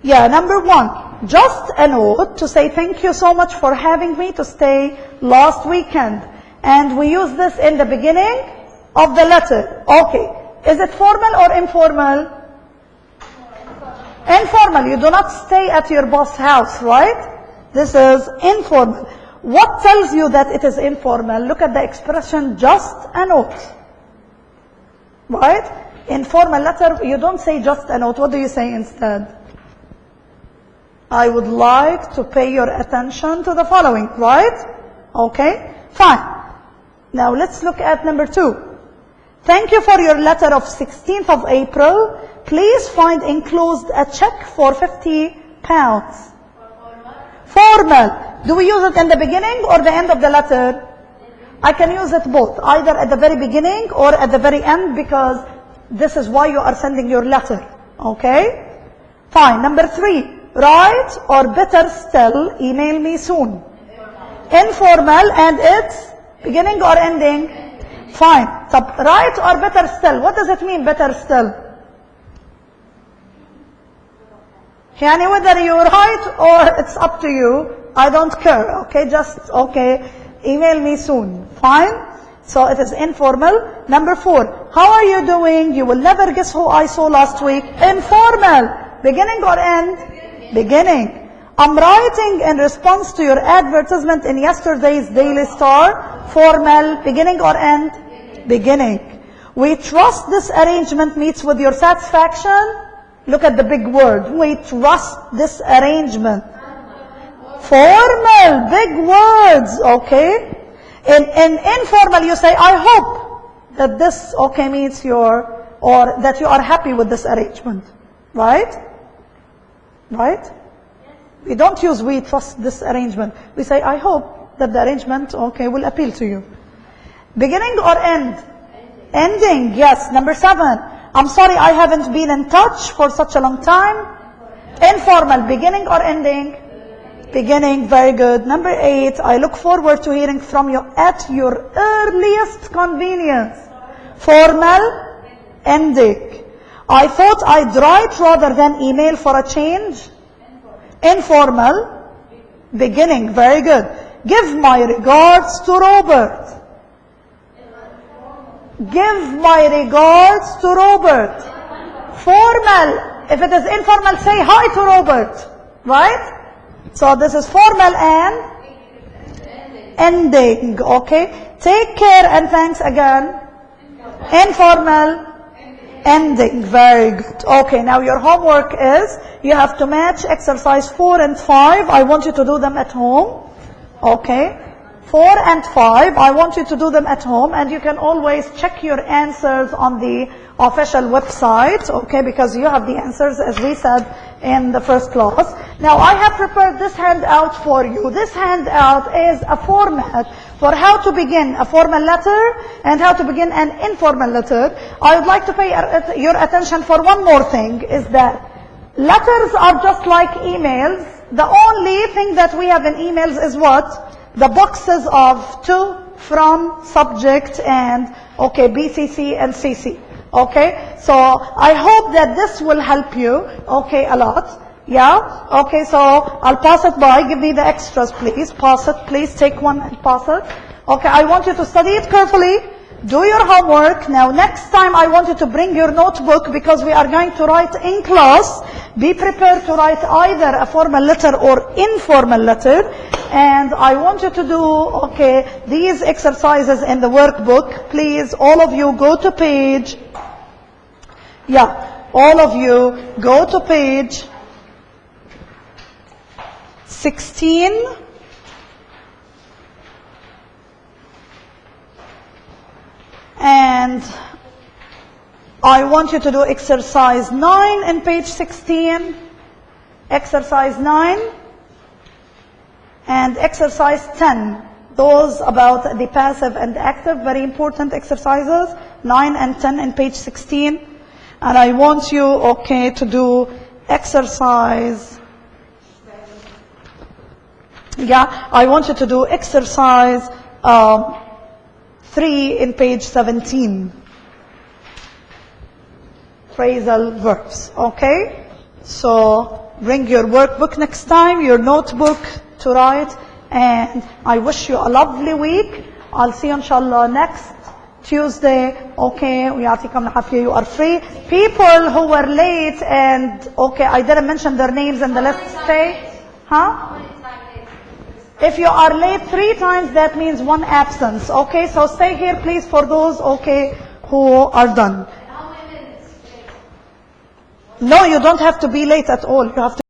Yeah, number 1, just a note to say thank you so much for having me to stay last weekend. And we use this in the beginning of the letter. Okay, is it formal or informal? Informal. You do not stay at your boss' house, right? This is informal. What tells you that it is informal? Look at the expression just a note. Right? In formal letter, you don't say just a note. What do you say instead? I would like to pay your attention to the following, right? Okay, fine. Now let's look at number 2. Thank you for your letter of 16th of April. Please find enclosed a check for £50. Formal. Do we use it in the beginning or the end of the letter? I can use it both, either at the very beginning or at the very end, because this is why you are sending your letter. Okay? Fine. Number 3. Write, or better still, email me soon. Informal, and it's beginning or ending? Fine. So, write or better still. What does it mean, better still? Yani whether you write or it's up to you, I don't care. Okay, just, okay, email me soon. Fine. So it is informal. Number 4. How are you doing? You will never guess who I saw last week. Informal. Beginning or end? Beginning. I'm writing in response to your advertisement in yesterday's Daily Star. Formal. Beginning or end? Beginning. We trust this arrangement meets with your satisfaction. Look at the big word. We trust this arrangement. Formal. Big words. Okay. In informal, you say, I hope that this, okay, means your, or that you are happy with this arrangement. Right? Right? We don't use we trust this arrangement. We say, I hope that the arrangement, okay, will appeal to you. Beginning or end? Ending, yes. Number 7. I'm sorry I haven't been in touch for such a long time. Informal. Beginning or ending? Beginning, very good. Number 8. I look forward to hearing from you at your earliest convenience. Formal? Ending. I thought I'd write rather than email for a change. Informal. Beginning. Very good. Give my regards to Robert. Give my regards to Robert. Formal. If it is informal, say hi to Robert. Right? So this is formal and ending. Okay? Take care and thanks again. Informal. Ending. Very good. Okay, now your homework is, you have to match exercise 4 and 5. I want you to do them at home. Okay. 4 and 5, I want you to do them at home, and you can always check your answers on the official website, okay, because you have the answers, as we said in the first class. Now, I have prepared this handout for you. This handout is a format for how to begin a formal letter and how to begin an informal letter. I would like to pay your attention for one more thing, is that letters are just like emails. The only thing that we have in emails is what? The boxes of to, from, subject, and, okay, BCC and CC. Okay, so I hope that this will help you, okay, a lot. Yeah, okay, so I'll pass it by. Give me the extras, please. Pass it, please. Take one and pass it. Okay, I want you to study it carefully. Do your homework. Now, next time I want you to bring your notebook, because we are going to write in class. Be prepared to write either a formal letter or informal letter. And I want you to do, okay, these exercises in the workbook. Please, all of you go to page, all of you go to page 16 And I want you to do exercise 9 in page 16, exercise 9, and exercise 10. Those about the passive and active, very important exercises, 9 and 10 in page 16. And I want you, okay, to do exercise, I want you to do exercise 3 in page 17. Phrasal verbs, okay? So bring your workbook next time, your notebook to write, and I wish you a lovely week. I'll see you inshallah next Tuesday, okay? ويعطيكم العافية, you are free. People who were late and, okay, I didn't mention their names in the list, stay. Huh? If you are late 3 times, that means 1 absence, okay? So stay here, please, for those, okay, who are done. No, you don't have to be late at all. You have to